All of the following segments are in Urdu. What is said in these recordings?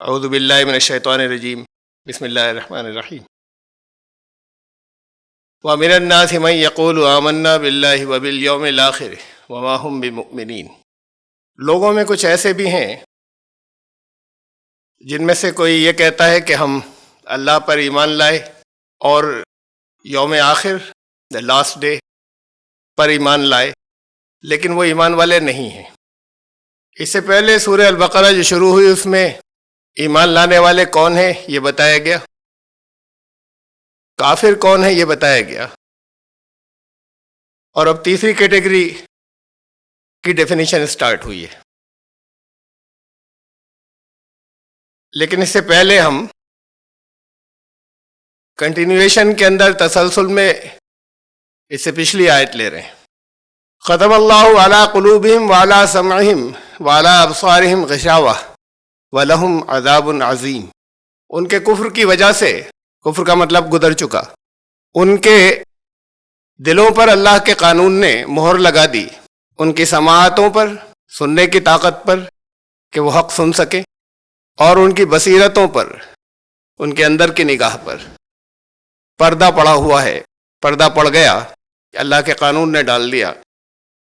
اعوذ باللہ من الشیطان الرجیم بسم اللہ الرحمن الرحیم وَمِنَ النَّاسِ مَن يَقُولُ آمَنَّا بِاللَّهِ وَبِالْيَوْمِ الْآخِرِ وَمَا هُمْ بِمُؤْمِنِينَ۔ لوگوں میں کچھ ایسے بھی ہیں جن میں سے کوئی یہ کہتا ہے کہ ہم اللہ پر ایمان لائے اور یوم آخر دا لاسٹ ڈے پر ایمان لائے، لیکن وہ ایمان والے نہیں ہیں۔ اس سے پہلے سورہ البقرہ جو شروع ہوئی اس میں ایمان لانے والے کون ہیں یہ بتایا گیا، کافر کون ہے یہ بتایا گیا، اور اب تیسری کیٹیگری کی ڈیفینیشن سٹارٹ ہوئی ہے۔ لیکن اس سے پہلے ہم کنٹینویشن کے اندر تسلسل میں اس سے پچھلی آیت لے رہے ہیں۔ ختم اللہ علی قلوبہم وعلی سمعہم وعلی ابصارہم غشاوہ وَلَهُمْ عَذَابٌ عَظِيمٌ۔ ان کے کفر کی وجہ سے، کفر کا مطلب گزر چکا، ان کے دلوں پر اللہ کے قانون نے مہر لگا دی، ان کی سماعتوں پر، سننے کی طاقت پر کہ وہ حق سن سکیں، اور ان کی بصیرتوں پر، ان کے اندر کی نگاہ پر پردہ پڑا ہوا ہے، پردہ پڑ گیا، اللہ کے قانون نے ڈال دیا،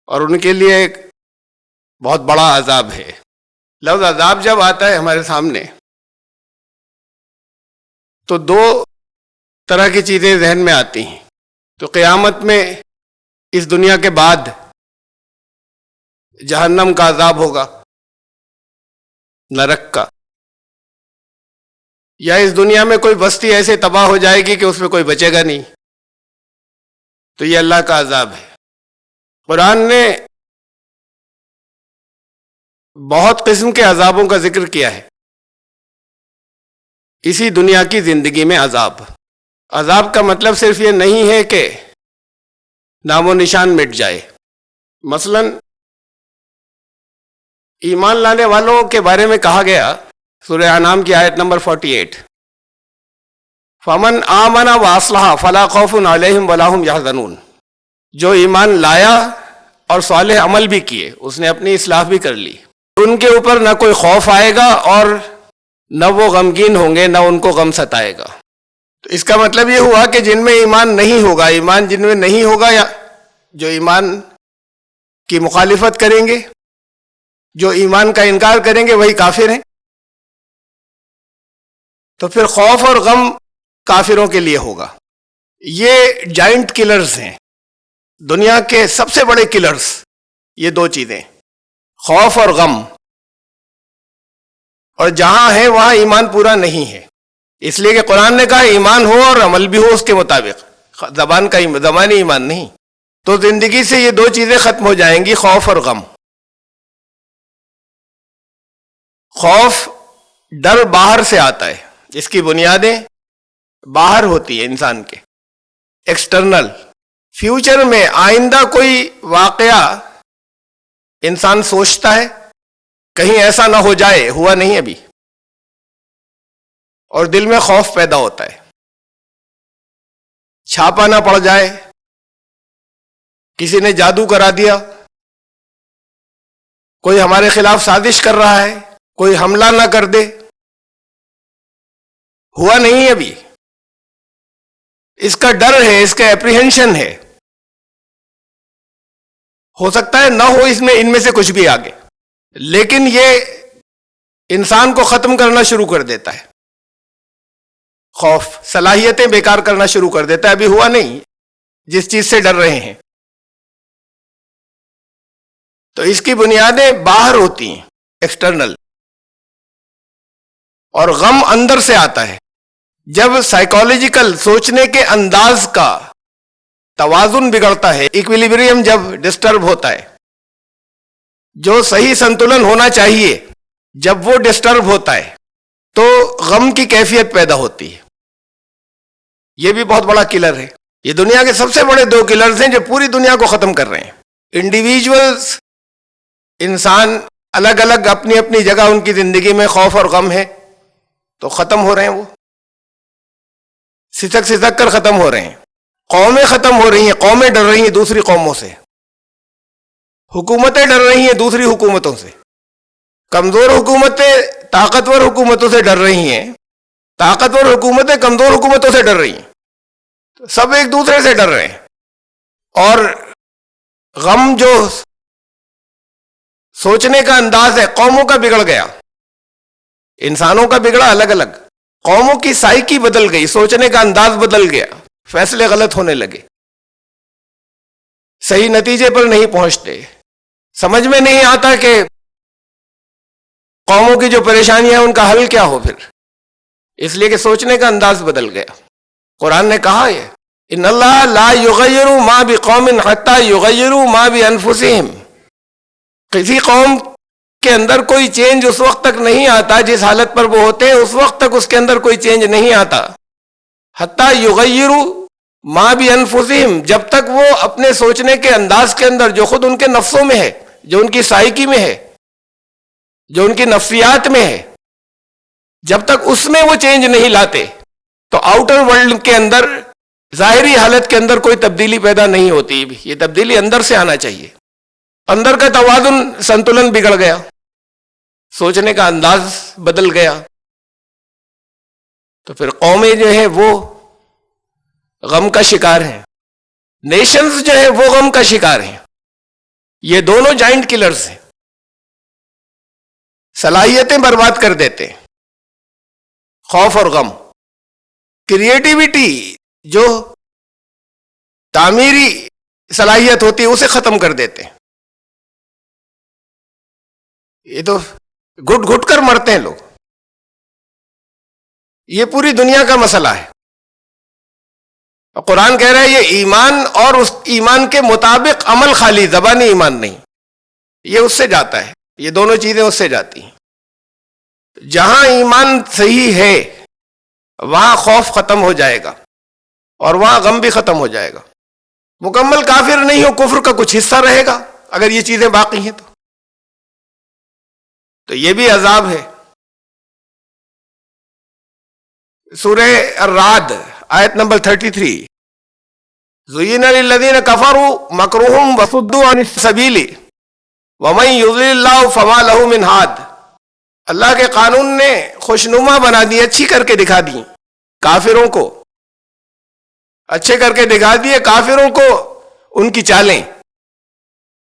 اور ان کے لیے ایک بہت بڑا عذاب ہے۔ لفظ عذاب جب آتا ہے ہمارے سامنے تو دو طرح کی چیزیں ذہن میں آتی ہیں۔ تو قیامت میں اس دنیا کے بعد جہنم کا عذاب ہوگا، نرک کا، یا اس دنیا میں کوئی بستی ایسے تباہ ہو جائے گی کہ اس میں کوئی بچے گا نہیں، تو یہ اللہ کا عذاب ہے۔ قرآن نے بہت قسم کے عذابوں کا ذکر کیا ہے۔ اسی دنیا کی زندگی میں عذاب، عذاب کا مطلب صرف یہ نہیں ہے کہ نام و نشان مٹ جائے۔ مثلا ایمان لانے والوں کے بارے میں کہا گیا سورہ انعام کی آیت نمبر 48، فَمَنْ آمَنَ وَأَصْلَحَ فَلَا خَوْفٌ عَلَيْهِمْ وَلَا هُمْ يَحْزَنُونَ۔ جو ایمان لایا اور صالح عمل بھی کیے، اس نے اپنی اصلاح بھی کر لی، ان کے اوپر نہ کوئی خوف آئے گا اور نہ وہ غمگین ہوں گے، نہ ان کو غم ستائے گا۔ تو اس کا مطلب یہ ہوا کہ جن میں ایمان نہیں ہوگا، ایمان جن میں نہیں ہوگا، یا جو ایمان کی مخالفت کریں گے، جو ایمان کا انکار کریں گے، وہی کافر ہیں۔ تو پھر خوف اور غم کافروں کے لیے ہوگا۔ یہ جائنٹ کلرز ہیں، دنیا کے سب سے بڑے کلرز، یہ دو چیزیں، خوف اور غم، اور جہاں ہے وہاں ایمان پورا نہیں ہے، اس لیے کہ قرآن نے کہا ایمان ہو اور عمل بھی ہو اس کے مطابق، زبانی ایمان نہیں۔ تو زندگی سے یہ دو چیزیں ختم ہو جائیں گی، خوف اور غم۔ خوف ڈر باہر سے آتا ہے، اس کی بنیادیں باہر ہوتی ہے انسان کے، ایکسٹرنل۔ فیوچر میں آئندہ کوئی واقعہ انسان سوچتا ہے کہیں ایسا نہ ہو جائے، ہوا نہیں ابھی، اور دل میں خوف پیدا ہوتا ہے، چھاپا نہ پڑ جائے، کسی نے جادو کرا دیا، کوئی ہمارے خلاف سازش کر رہا ہے، کوئی حملہ نہ کر دے، ہوا نہیں ابھی، اس کا ڈر ہے، اس کا اپریہنشن ہے، ہو سکتا ہے نہ ہو ان میں سے کچھ بھی آگے، لیکن یہ انسان کو ختم کرنا شروع کر دیتا ہے۔ خوف صلاحیتیں بیکار کرنا شروع کر دیتا ہے، ابھی ہوا نہیں جس چیز سے ڈر رہے ہیں۔ تو اس کی بنیادیں باہر ہوتی ہیں، ایکسٹرنل، اور غم اندر سے آتا ہے۔ جب سائیکالوجیکل سوچنے کے انداز کا توازن بگڑتا ہے، ایکویلیبریم جب ڈسٹرب ہوتا ہے، جو صحیح سنتولن ہونا چاہیے جب وہ ڈسٹرب ہوتا ہے تو غم کی کیفیت پیدا ہوتی ہے۔ یہ بھی بہت بڑا کلر ہے۔ یہ دنیا کے سب سے بڑے دو کلرز ہیں جو پوری دنیا کو ختم کر رہے ہیں۔ انڈیویجولز، انسان الگ الگ اپنی اپنی جگہ ان کی زندگی میں خوف اور غم ہے تو ختم ہو رہے ہیں، وہ سسک سسک کر ختم ہو رہے ہیں۔ قومیں ختم ہو رہی ہیں، قومیں ڈر رہی ہیں دوسری قوموں سے، حکومتیں ڈر رہی ہیں دوسری حکومتوں سے، کمزور حکومتیں طاقتور حکومتوں سے ڈر رہی ہیں، طاقتور حکومتیں کمزور حکومتوں سے ڈر رہی ہیں، سب ایک دوسرے سے ڈر رہے ہیں. اور غم جو سوچنے کا انداز ہے قوموں کا بگڑ گیا، انسانوں کا بگڑا الگ الگ، قوموں کی سائیکی بدل گئی، سوچنے کا انداز بدل گیا، فیصلے غلط ہونے لگے، صحیح نتیجے پر نہیں پہنچتے، سمجھ میں نہیں آتا کہ قوموں کی جو پریشانیاں ہیں ان کا حل کیا ہو پھر، اس لیے کہ سوچنے کا انداز بدل گیا. قرآن نے کہا ہے ان اللہ لا یغیر ما بقوم حتی یغیروا ما بانفسہم، کسی قوم کے اندر کوئی چینج اس وقت تک نہیں آتا، جس حالت پر وہ ہوتے ہیں اس وقت تک اس کے اندر کوئی چینج نہیں آتا، حتی یغیروا ما بانفسہم، جب تک وہ اپنے سوچنے کے انداز کے اندر جو خود ان کے نفسوں میں ہے، جو ان کی سائیکی میں ہے، جو ان کی نفسیات میں ہے، جب تک اس میں وہ چینج نہیں لاتے تو آؤٹر ورلڈ کے اندر ظاہری حالت کے اندر کوئی تبدیلی پیدا نہیں ہوتی. یہ تبدیلی اندر سے آنا چاہیے. اندر کا توازن سنتولن بگڑ گیا، سوچنے کا انداز بدل گیا، تو پھر قومیں جو ہیں وہ غم کا شکار ہیں، نیشنز جو ہیں وہ غم کا شکار ہیں. یہ دونوں جائنٹ کلرز ہیں، صلاحیتیں برباد کر دیتے ہیں، خوف اور غم. کریٹیوٹی جو تعمیری صلاحیت ہوتی ہے اسے ختم کر دیتے ہیں. یہ تو گھٹ گھٹ کر مرتے ہیں لوگ. یہ پوری دنیا کا مسئلہ ہے. قرآن کہہ رہا ہے یہ ایمان اور اس ایمان کے مطابق عمل، خالی زبانی ایمان نہیں، یہ اس سے جاتا ہے، یہ دونوں چیزیں اس سے جاتی ہیں. جہاں ایمان صحیح ہے وہاں خوف ختم ہو جائے گا اور وہاں غم بھی ختم ہو جائے گا. مکمل کافر نہیں ہو، کفر کا کچھ حصہ رہے گا اگر یہ چیزیں باقی ہیں تو یہ بھی عذاب ہے. سورہ الرعد آیت نمبر 33 زُيِّنَ لِلَّذِينَ كَفَرُوا مَكْرُهُمْ وَصُدُّوا عَنِ السَّبِيلِ وَمَن يُضْلِلِ اللَّهُ فَمَا لَهُ مِنْ هَادٍ. اللہ کے قانون نے خوشنما بنا دی، اچھی کر کے دکھا دی کافروں کو، اچھے کر کے دکھا دیے کافروں کو ان کی چالیں،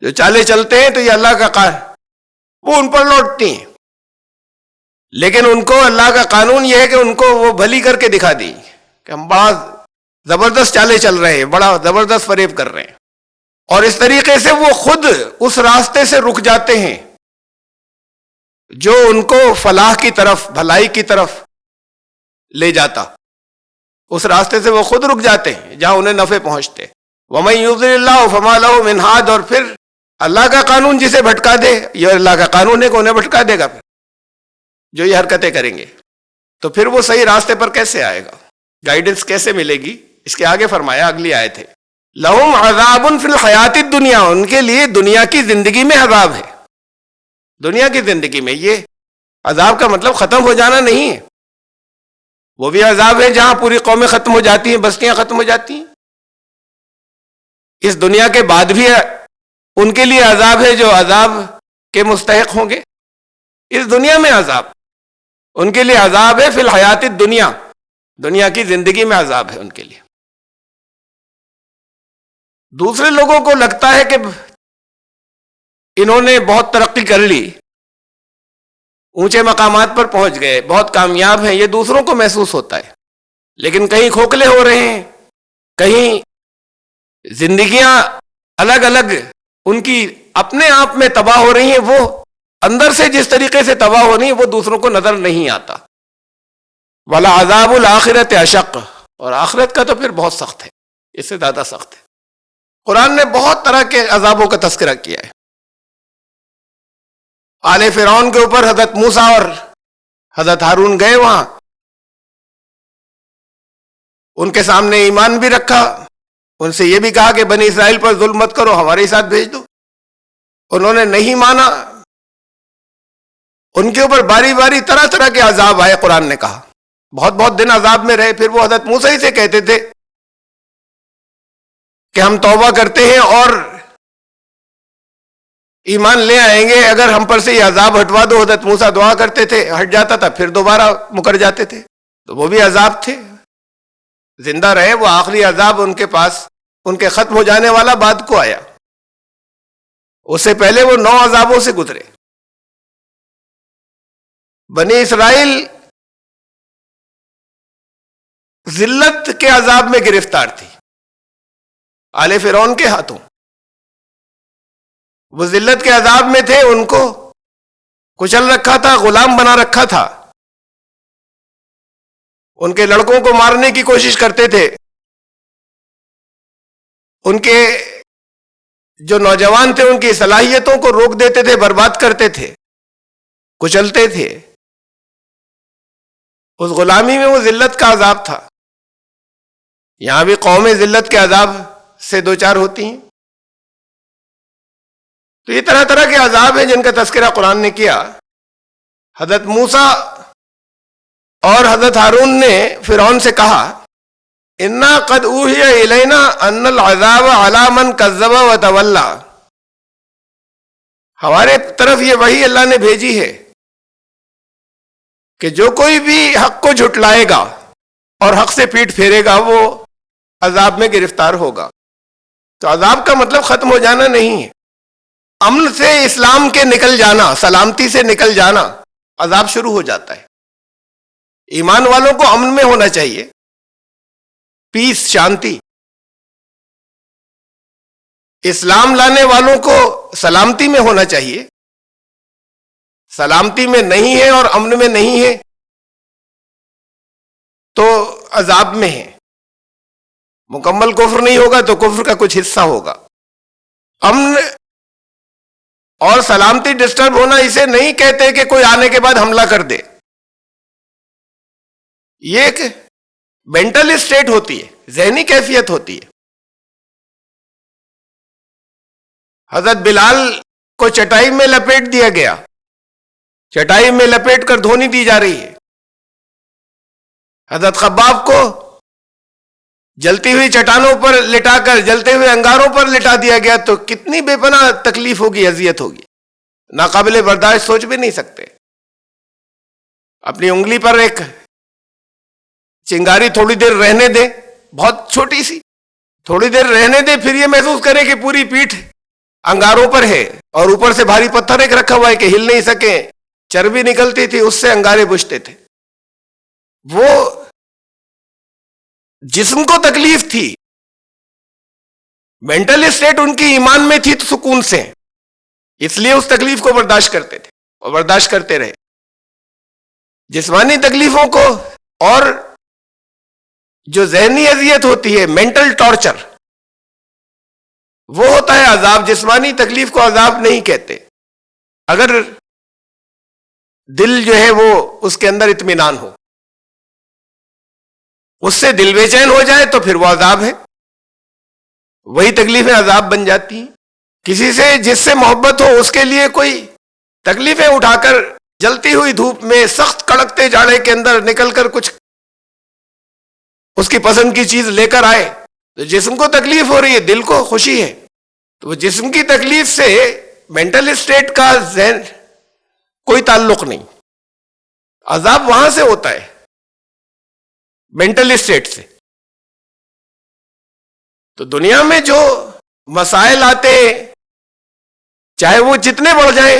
جو چالیں چلتے ہیں تو یہ اللہ کا قانون وہ ان پر لوٹتی ہیں. لیکن ان کو اللہ کا قانون یہ ہے کہ ان کو وہ بھلی کر کے دکھا دی کہ ہم بڑا زبردست چالیں چل رہے ہیں، بڑا زبردست فریب کر رہے ہیں، اور اس طریقے سے وہ خود اس راستے سے رک جاتے ہیں جو ان کو فلاح کی طرف، بھلائی کی طرف لے جاتا. اس راستے سے وہ خود رک جاتے ہیں جہاں انہیں نفع پہنچتے. وَمَن يُضْلِلِ اللَّهُ فَمَا لَهُ مِنْ هَادٍ. اور پھر اللہ کا قانون جسے بھٹکا دے، یہ اللہ کا قانون ہے کہ انہیں بھٹکا دے گا پھر جو یہ حرکتیں کریں گے، تو پھر وہ صحیح راستے پر کیسے آئے گا، گائیڈنس کیسے ملے گی. اس کے آگے فرمایا اگلی آیت ہے لَهُمْ عَذَابٌ فِي الْحَيَاةِ الدُّنْيَا. ان کے لیے دنیا کی زندگی میں عذاب ہے. دنیا کی زندگی میں یہ عذاب کا مطلب ختم ہو جانا نہیں ہے، وہ بھی عذاب ہے جہاں پوری قومیں ختم ہو جاتی ہیں، بستیاں ختم ہو جاتی ہیں. اس دنیا کے بعد بھی ان کے لیے عذاب ہے جو عذاب کے مستحق ہوں گے. اس دنیا میں عذاب ان کے لیے عذاب ہے، فی الحیات الدنیا، دنیا کی زندگی میں عذاب ہے ان کے لیے. دوسرے لوگوں کو لگتا ہے کہ انہوں نے بہت ترقی کر لی، اونچے مقامات پر پہنچ گئے، بہت کامیاب ہیں، یہ دوسروں کو محسوس ہوتا ہے، لیکن کہیں کھوکھلے ہو رہے ہیں، کہیں زندگیاں الگ الگ ان کی اپنے آپ میں تباہ ہو رہی ہیں، وہ اندر سے جس طریقے سے تباہ ہو رہی ہیں وہ دوسروں کو نظر نہیں آتا. وَلَعَذَابُ الْآخِرَةِ أَشَقُّ. اور آخرت کا تو پھر بہت سخت ہے، اس سے زیادہ سخت ہے. قرآن نے بہت طرح کے عذابوں کا تذکرہ کیا ہے. آل فرعون کے اوپر حضرت موسیٰ اور حضرت ہارون گئے، وہاں ان کے سامنے ایمان بھی رکھا، ان سے یہ بھی کہا کہ بنی اسرائیل پر ظلم مت کرو، ہمارے ساتھ بھیج دو. انہوں نے نہیں مانا، ان کے اوپر باری باری طرح طرح کے عذاب آئے. قرآن نے کہا بہت بہت دن عذاب میں رہے. پھر وہ حضرت موسیٰ ہی سے کہتے تھے کہ ہم توبہ کرتے ہیں اور ایمان لے آئیں گے، اگر ہم پر سے یہ عذاب ہٹوا دو، حضرت موسیٰ دعا کرتے تھے، ہٹ جاتا تھا، پھر دوبارہ مکر جاتے تھے، تو وہ بھی عذاب تھے، زندہ رہے۔ وہ آخری عذاب ان کے پاس، ان کے ختم ہو جانے والا بعد کو آیا، اس سے پہلے وہ 9 عذابوں سے گزرے۔ بنی اسرائیل ذلت کے عذاب میں گرفتار تھی آل فرعون کے ہاتھوں، وہ ذلت کے عذاب میں تھے، ان کو کچل رکھا تھا، غلام بنا رکھا تھا، ان کے لڑکوں کو مارنے کی کوشش کرتے تھے، ان کے جو نوجوان تھے ان کی صلاحیتوں کو روک دیتے تھے، برباد کرتے تھے، کچلتے تھے۔ اس غلامی میں وہ ذلت کا عذاب تھا۔ یہاں بھی قومیں ذلت کے عذاب سے دوچار ہوتی ہیں۔ تو یہ طرح طرح کے عذاب ہیں جن کا تذکرہ قرآن نے کیا۔ حضرت موسیٰ اور حضرت ہارون نے فرعون سے کہا انا قد اوحی الینا ان العذاب علی من کذب وتولی، ہمارے طرف یہ وحی اللہ نے بھیجی ہے کہ جو کوئی بھی حق کو جھٹلائے گا اور حق سے پیٹ پھیرے گا وہ عذاب میں گرفتار ہوگا۔ تو عذاب کا مطلب ختم ہو جانا نہیں ہے، امن سے اسلام کے نکل جانا، سلامتی سے نکل جانا، عذاب شروع ہو جاتا ہے۔ ایمان والوں کو امن میں ہونا چاہیے، پیس، شانتی۔ اسلام لانے والوں کو سلامتی میں ہونا چاہیے، سلامتی میں نہیں ہے اور امن میں نہیں ہے تو عذاب میں ہے۔ مکمل کفر نہیں ہوگا تو کفر کا کچھ حصہ ہوگا۔ امن اور سلامتی ڈسٹرب ہونا اسے نہیں کہتے کہ کوئی آنے کے بعد حملہ کر دے، یہ ایک مینٹل اسٹیٹ ہوتی ہے، ذہنی کیفیت ہوتی ہے۔ حضرت بلال کو چٹائی میں لپیٹ دیا گیا، چٹائی میں لپیٹ کر دھونی دی جا رہی ہے۔ حضرت خباب کو جلتی ہوئی چٹانوں پر لٹا کر، جلتے ہوئے انگاروں پر لٹا دیا گیا، تو کتنی بے پناہ تکلیف ہوگی، اذیت ہوگی، ناقابل برداشت، سوچ بھی نہیں سکتے۔ اپنی انگلی پر ایک چنگاری تھوڑی دیر رہنے دیں، بہت چھوٹی سی، تھوڑی دیر رہنے دیں، پھر یہ محسوس کریں کہ پوری پیٹھ انگاروں پر ہے اور اوپر سے بھاری پتھر ایک رکھا ہوا ہے کہ ہل نہیں سکیں، چربی نکلتی تھی، اس سے انگارے بجھتے تھے۔ وہ جسم کو تکلیف تھی، مینٹل اسٹیٹ ان کی ایمان میں تھی تو سکون سے، اس لیے اس تکلیف کو برداشت کرتے تھے اور برداشت کرتے رہے۔ جسمانی تکلیفوں کو اور جو ذہنی اذیت ہوتی ہے، مینٹل ٹارچر، وہ ہوتا ہے عذاب۔ جسمانی تکلیف کو عذاب نہیں کہتے۔ اگر دل جو ہے وہ اس کے اندر اطمینان ہو، اس سے دل بے چین ہو جائے تو پھر وہ عذاب ہے، وہی تکلیفیں عذاب بن جاتی ہیں۔ کسی سے جس سے محبت ہو اس کے لیے کوئی تکلیفیں اٹھا کر جلتی ہوئی دھوپ میں، سخت کڑکتے جاڑے کے اندر نکل کر کچھ اس کی پسند کی چیز لے کر آئے تو جسم کو تکلیف ہو رہی ہے، دل کو خوشی ہے، تو وہ جسم کی تکلیف سے مینٹل اسٹیٹ کا ذہن کوئی تعلق نہیں۔ عذاب وہاں سے ہوتا ہے، مینٹل اسٹیٹ سے۔ تو دنیا میں جو مسائل آتے ہیں، چاہے وہ جتنے بڑھ جائیں،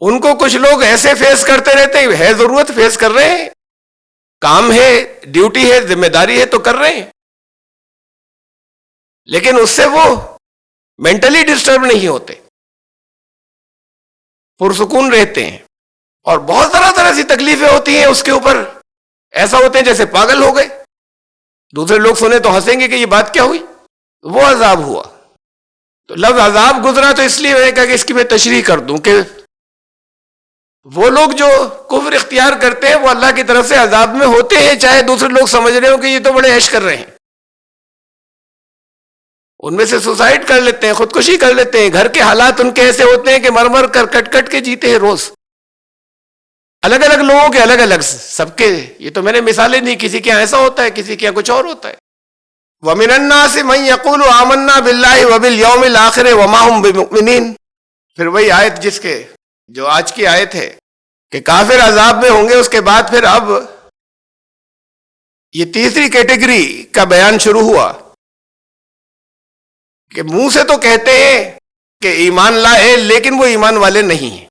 ان کو کچھ لوگ ایسے فیس کرتے رہتے ہیں، ہے ضرورت فیس کر رہے ہیں، کام ہے، ڈیوٹی ہے، ذمہ داری ہے تو کر رہے ہیں، لیکن اس سے وہ مینٹلی ڈسٹرب نہیں ہوتے، پرسکون رہتے ہیں۔ اور بہت طرح سی تکلیفیں ہوتی ہیں، اس کے اوپر ایسا ہوتے ہیں جیسے پاگل ہو گئے، دوسرے لوگ سنے تو ہنسیں گے کہ یہ بات کیا ہوئی، وہ عذاب ہوا۔ تو لفظ عذاب گزرا تو اس لیے میں نے کہا کہ اس کی میں تشریح کر دوں کہ وہ لوگ جو کفر اختیار کرتے ہیں وہ اللہ کی طرف سے عذاب میں ہوتے ہیں، چاہے دوسرے لوگ سمجھ رہے ہو کہ یہ تو بڑے عیش کر رہے ہیں۔ ان میں سے سوسائڈ کر لیتے ہیں، خودکشی کر لیتے ہیں، گھر کے حالات ان کے ایسے ہوتے ہیں کہ مر مر کر کٹ کٹ کے جیتے ہیں روز۔ الگ الگ لوگوں کے الگ الگ، سب کے، یہ تو میں نے مثالیں نہیں، کسی کے یہاں ایسا ہوتا ہے، کسی کے یہاں کچھ اور ہوتا ہے۔ وَمِنَ النَّاسِ مَن يَقُولُ آمَنَّا بِاللَّهِ وَبِالْيَوْمِ الْآخِرِ وَمَا هُمْ بِمُؤْمِنِينَ. پھر وہی آیت جس کے جو آج کی آیت ہے کہ کافر عذاب میں ہوں گے، اس کے بعد پھر اب یہ تیسری کیٹیگری کا بیان شروع ہوا کہ منہ سے تو کہتے ہیں کہ ایمان لائے لیکن وہ ایمان والے نہیں ہیں.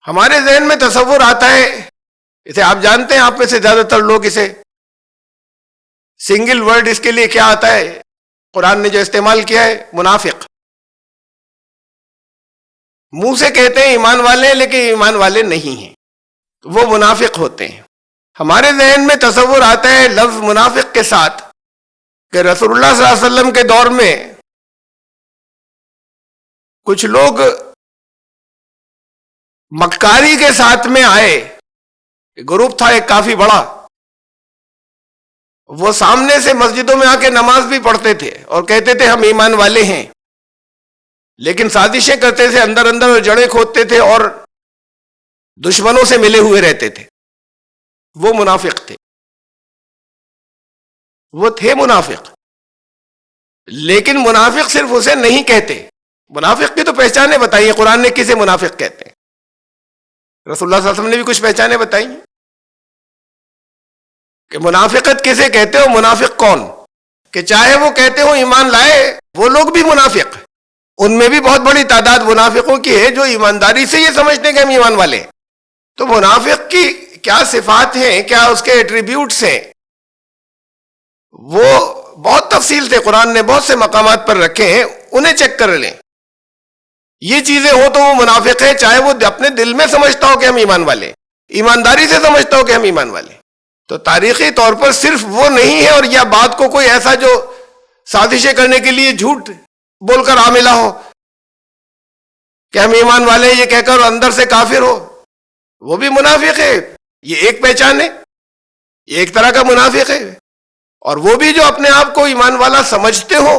ہمارے ذہن میں تصور آتا ہے، اسے آپ جانتے ہیں، آپ میں سے زیادہ تر لوگ اسے سنگل ورڈ اس کے لیے کیا آتا ہے قرآن نے جو استعمال کیا ہے، منافق. منہ سے کہتے ہیں ایمان والے ہیں لیکن ایمان والے نہیں ہیں، وہ منافق ہوتے ہیں. ہمارے ذہن میں تصور آتا ہے لفظ منافق کے ساتھ کہ رسول اللہ صلی اللہ علیہ وسلم کے دور میں کچھ لوگ مکاری کے ساتھ میں آئے، گروپ تھا ایک کافی بڑا، وہ سامنے سے مسجدوں میں آ کے نماز بھی پڑھتے تھے اور کہتے تھے ہم ایمان والے ہیں، لیکن سازشیں کرتے تھے، اندر اندر اور جڑیں کھودتے تھے اور دشمنوں سے ملے ہوئے رہتے تھے. وہ منافق تھے، وہ تھے منافق. لیکن منافق صرف اسے نہیں کہتے. منافق کی تو پہچانیں بتائیے قرآن نے کسے منافق کہتے ہیں. رسول اللہ صلی اللہ علیہ وسلم نے بھی کچھ پہچانیں بتائی کہ منافقت کسے کہتے ہو. منافق کون؟ کہ چاہے وہ کہتے ہو ایمان لائے، وہ لوگ بھی منافق، ان میں بھی بہت بڑی تعداد منافقوں کی ہے جو ایمانداری سے یہ سمجھتے ہیں کہ ہم ایمان والے ہیں. تو منافق کی کیا صفات ہیں، کیا اس کے ایٹریبیوٹس ہیں، وہ بہت تفصیل سے قرآن نے بہت سے مقامات پر رکھے ہیں، انہیں چیک کر لیں. یہ چیزیں ہوں تو وہ منافق ہے، چاہے وہ اپنے دل میں سمجھتا ہو کہ ہم ایمان والے، ایمانداری سے سمجھتا ہو کہ ہم ایمان والے. تو تاریخی طور پر صرف وہ نہیں ہے، اور یا بات کو کوئی ایسا جو سازشیں کرنے کے لیے جھوٹ بول کر آ ملا ہو کہ ہم ایمان والے یہ کہہ کر اندر سے کافر ہو، وہ بھی منافق ہے. یہ ایک پہچان ہے، یہ ایک طرح کا منافق ہے. اور وہ بھی جو اپنے آپ کو ایمان والا سمجھتے ہو،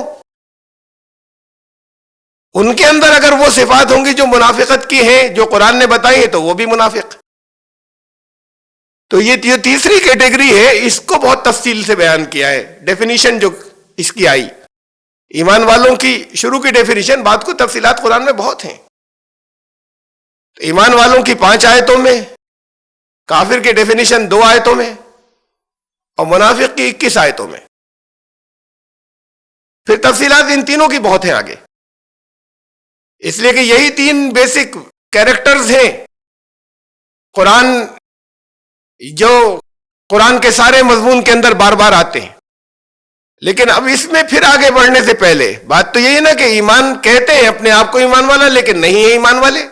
ان کے اندر اگر وہ صفات ہوں گی جو منافقت کی ہیں، جو قرآن نے بتائی ہیں، تو وہ بھی منافق. تو یہ تیسری کیٹیگری ہے، اس کو بہت تفصیل سے بیان کیا ہے. ڈیفینیشن جو اس کی آئی ایمان والوں کی، شروع کی ڈیفینیشن، بات کو تفصیلات قرآن میں بہت ہیں. ایمان والوں کی 5 آیتوں میں، کافر کی ڈیفینیشن 2 آیتوں میں، اور منافق کی 21 آیتوں میں. پھر تفصیلات ان تینوں کی بہت ہیں آگے، اس لیے کہ یہی 3 بیسک کیریکٹرز ہیں قرآن، جو قرآن کے سارے مضمون کے اندر بار بار آتے ہیں. لیکن اب اس میں پھر آگے بڑھنے سے پہلے بات تو یہی ہے نا کہ ایمان کہتے ہیں اپنے آپ کو ایمان والا، لیکن نہیں ہے ایمان والے.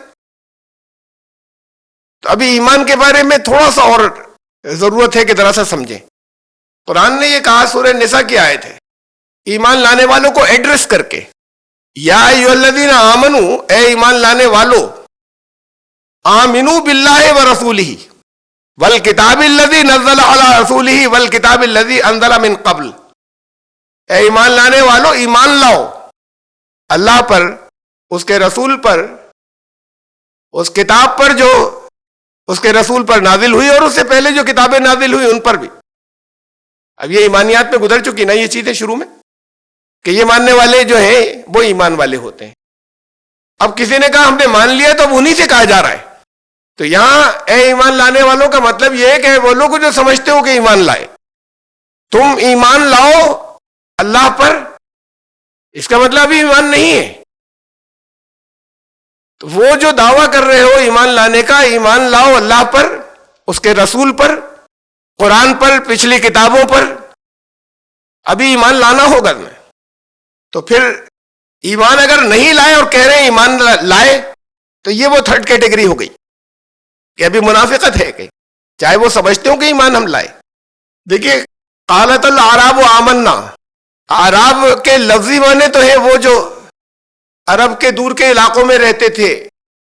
تو ابھی ایمان کے بارے میں تھوڑا سا اور ضرورت ہے کہ ذرا سا سمجھیں. قرآن نے یہ کہا سورہ نساء کی آیت ہے، ایمان لانے والوں کو ایڈریس کر کے، یا ایھا الذین آمنو، اے ایمان لانے والو، آمنو باللہ ورسولہ والکتاب الذی نزل علی رسولہ والکتاب الذی انزل من قبل. اے ایمان لانے والو، ایمان لاؤ اللہ پر، اس کے رسول پر، اس کتاب پر جو اس کے رسول پر نازل ہوئی، اور اس سے پہلے جو کتابیں نازل ہوئی ان پر بھی. اب یہ ایمانیات میں گزر چکی نا یہ چیزیں شروع میں، کہ یہ ماننے والے جو ہیں وہ ایمان والے ہوتے ہیں. اب کسی نے کہا ہم نے مان لیا، تو اب انہی سے کہا جا رہا ہے. تو یہاں اے ایمان لانے والوں کا مطلب یہ ہے کہ وہ لوگ جو سمجھتے ہو کہ ایمان لائے، تم ایمان لاؤ اللہ پر. اس کا مطلب ابھی ایمان نہیں ہے. تو وہ جو دعویٰ کر رہے ہو ایمان لانے کا، ایمان لاؤ اللہ پر، اس کے رسول پر، قرآن پر، پچھلی کتابوں پر، ابھی ایمان لانا ہوگا میں. تو پھر ایمان اگر نہیں لائے اور کہہ رہے ہیں ایمان لائے، تو یہ وہ 3rd کیٹیگری ہو گئی کہ ابھی منافقت ہے، کہ چاہے وہ سمجھتے ہو کہ ایمان ہم لائے. دیکھیے قالت الاعراب آمنا، اعراب کے لفظی معنی تو ہے وہ جو عرب کے دور کے علاقوں میں رہتے تھے،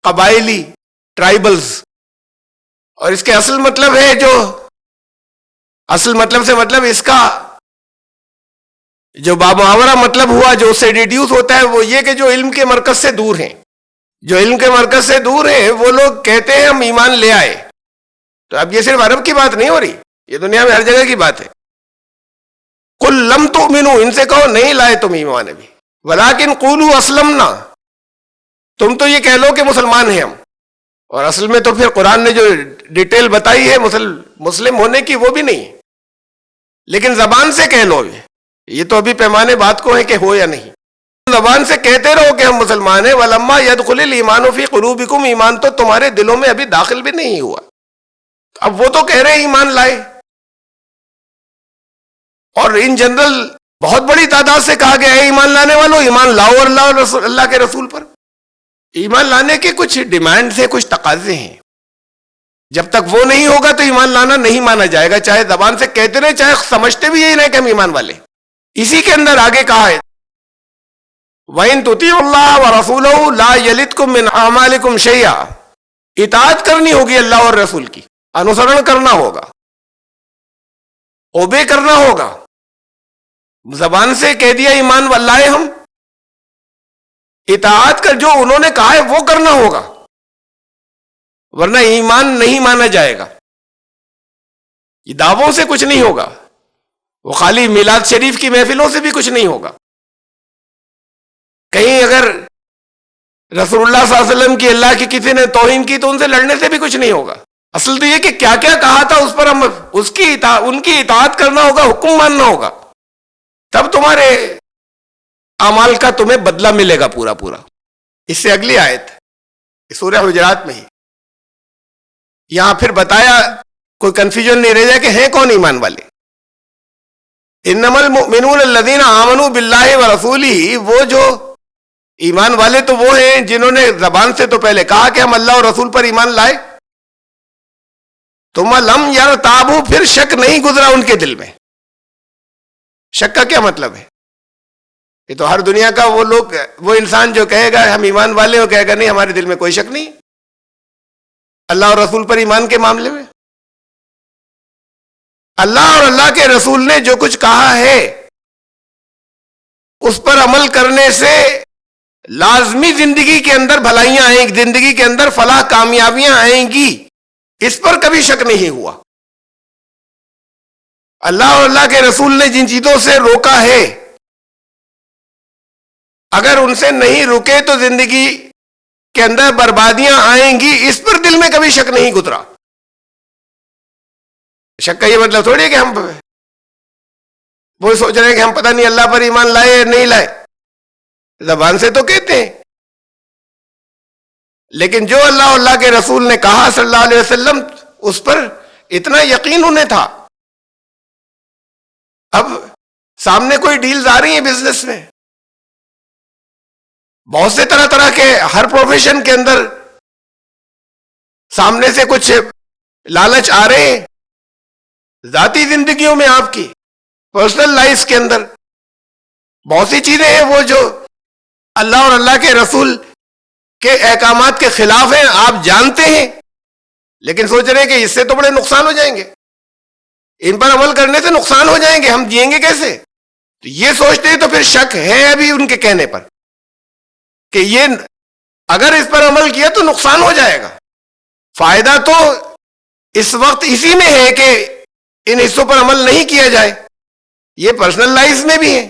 قبائلی، ٹرائبلز. اور اس کے اصل مطلب ہے، جو اصل مطلب سے مطلب اس کا جو بامحاورہ مطلب ہوا، جو اس سے ڈیڈیوس ہوتا ہے، وہ یہ کہ جو علم کے مرکز سے دور ہیں. جو علم کے مرکز سے دور ہیں وہ لوگ کہتے ہیں ہم ایمان لے آئے. تو اب یہ صرف عرب کی بات نہیں ہو رہی، یہ دنیا میں ہر جگہ کی بات ہے. قل لم تؤمنوا، ان سے کہو نہیں لائے تم ایمان ابھی، ولکن قولوا اسلمنا، تم تو یہ کہہ لو کہ مسلمان ہیں ہم، اور اصل میں تو پھر قرآن نے جو ڈیٹیل بتائی ہے مسلم ہونے کی وہ بھی نہیں ہے، لیکن زبان سے کہہ لو، یہ تو ابھی پیمانے بات کو ہے کہ ہو یا نہیں، زبان سے کہتے رہو کہ ہم مسلمان ہیں، وَلَمَّا يَدْخُلِ الْإِيمَانُ فِي قُلُوبِكُمْ، ایمان تو تمہارے دلوں میں ابھی داخل بھی نہیں ہوا، اب وہ تو کہہ رہے ہیں ایمان لائے، اور ان جنرل بہت بڑی تعداد سے کہا گیا ہے ایمان لانے والوں ایمان لاؤ اور اللہ کے رسول پر۔ ایمان لانے کے کچھ ڈیمانڈز ہیں، کچھ تقاضے ہیں، جب تک وہ نہیں ہوگا تو ایمان لانا نہیں مانا جائے گا، چاہے زبان سے کہتے رہے چاہے سمجھتے بھی یہی نہیں کہ ہم ایمان والے۔ اسی کے اندر آگے کہا ہے وَإِن تُطِيعُوا اللَّهَ وَرَسُولَهُ لَا يَلِتْكُم مِّنْ أَعْمَالِكُمْ شَيْئًا، اطاعت کرنی ہوگی اللہ اور رسول کی، انوسرن کرنا ہوگا، اوبے کرنا ہوگا، زبان سے کہہ دیا ایمان واللہ ہم، اطاعت کر جو انہوں نے کہا ہے وہ کرنا ہوگا، ورنہ ایمان نہیں مانا جائے گا، یہ دعووں سے کچھ نہیں ہوگا، وہ خالی میلاد شریف کی محفلوں سے بھی کچھ نہیں ہوگا، کہیں اگر رسول اللہ صلی اللہ علیہ وسلم کی اللہ کی کسی نے توہین کی تو ان سے لڑنے سے بھی کچھ نہیں ہوگا، اصل تو یہ کہ کیا کیا کہا تھا اس پر ہم ان کی اطاعت کرنا ہوگا، حکم ماننا ہوگا، تب تمہارے اعمال کا تمہیں بدلہ ملے گا پورا پورا۔ اس سے اگلی آیت سورہ حجرات میں ہی یہاں پھر بتایا، کوئی کنفیوژن نہیں رہ جائے کہ ہیں کون ایمان والے، انما المؤمنون الذین آمنوا باللہ ورسولہ، وہ جو ایمان والے تو وہ ہیں جنہوں نے زبان سے تو پہلے کہا کہ ہم اللہ اور رسول پر ایمان لائے، ثم لم یرتابوا، پھر شک نہیں گزرا ان کے دل میں۔ شک کا کیا مطلب ہے؟ یہ تو ہر دنیا کا وہ انسان جو کہے گا ہم ایمان والے ہو، کہے گا نہیں ہمارے دل میں کوئی شک نہیں اللہ اور رسول پر ایمان کے معاملے میں۔ اللہ اور اللہ کے رسول نے جو کچھ کہا ہے اس پر عمل کرنے سے لازمی زندگی کے اندر بھلائیاں آئیں گی، زندگی کے اندر فلاح کامیابیاں آئیں گی، اس پر کبھی شک نہیں ہوا۔ اللہ اور اللہ کے رسول نے جن چیزوں سے روکا ہے اگر ان سے نہیں رکے تو زندگی کے اندر بربادیاں آئیں گی، اس پر دل میں کبھی شک نہیں گزرا۔ شک کا یہ مطلب تھوڑی ہے کہ ہم وہ سوچ رہے ہیں کہ ہم پتہ نہیں اللہ پر ایمان لائے یا نہیں لائے، زبان سے تو کہتے ہیں، لیکن جو اللہ اور اللہ کے رسول نے کہا صلی اللہ علیہ وسلم اس پر اتنا یقین انہیں تھا۔ اب سامنے کوئی ڈیلز آ رہی ہیں بزنس میں، بہت سے طرح طرح کے، ہر پروفیشن کے اندر سامنے سے کچھ لالچ آ رہے ہیں، ذاتی زندگیوں میں آپ کی پرسنل لائف کے اندر بہت سی چیزیں ہیں وہ جو اللہ اور اللہ کے رسول کے احکامات کے خلاف ہیں، آپ جانتے ہیں لیکن سوچ رہے ہیں کہ اس سے تو بڑے نقصان ہو جائیں گے، ان پر عمل کرنے سے نقصان ہو جائیں گے، ہم جئیں گے کیسے؟ تو یہ سوچتے ہیں تو پھر شک ہے ابھی ان کے کہنے پر کہ یہ اگر اس پر عمل کیا تو نقصان ہو جائے گا۔ فائدہ تو اس وقت اسی میں ہے کہ ان حصوں پر عمل نہیں کیا جائے، یہ پرسنل لائف میں بھی ہے،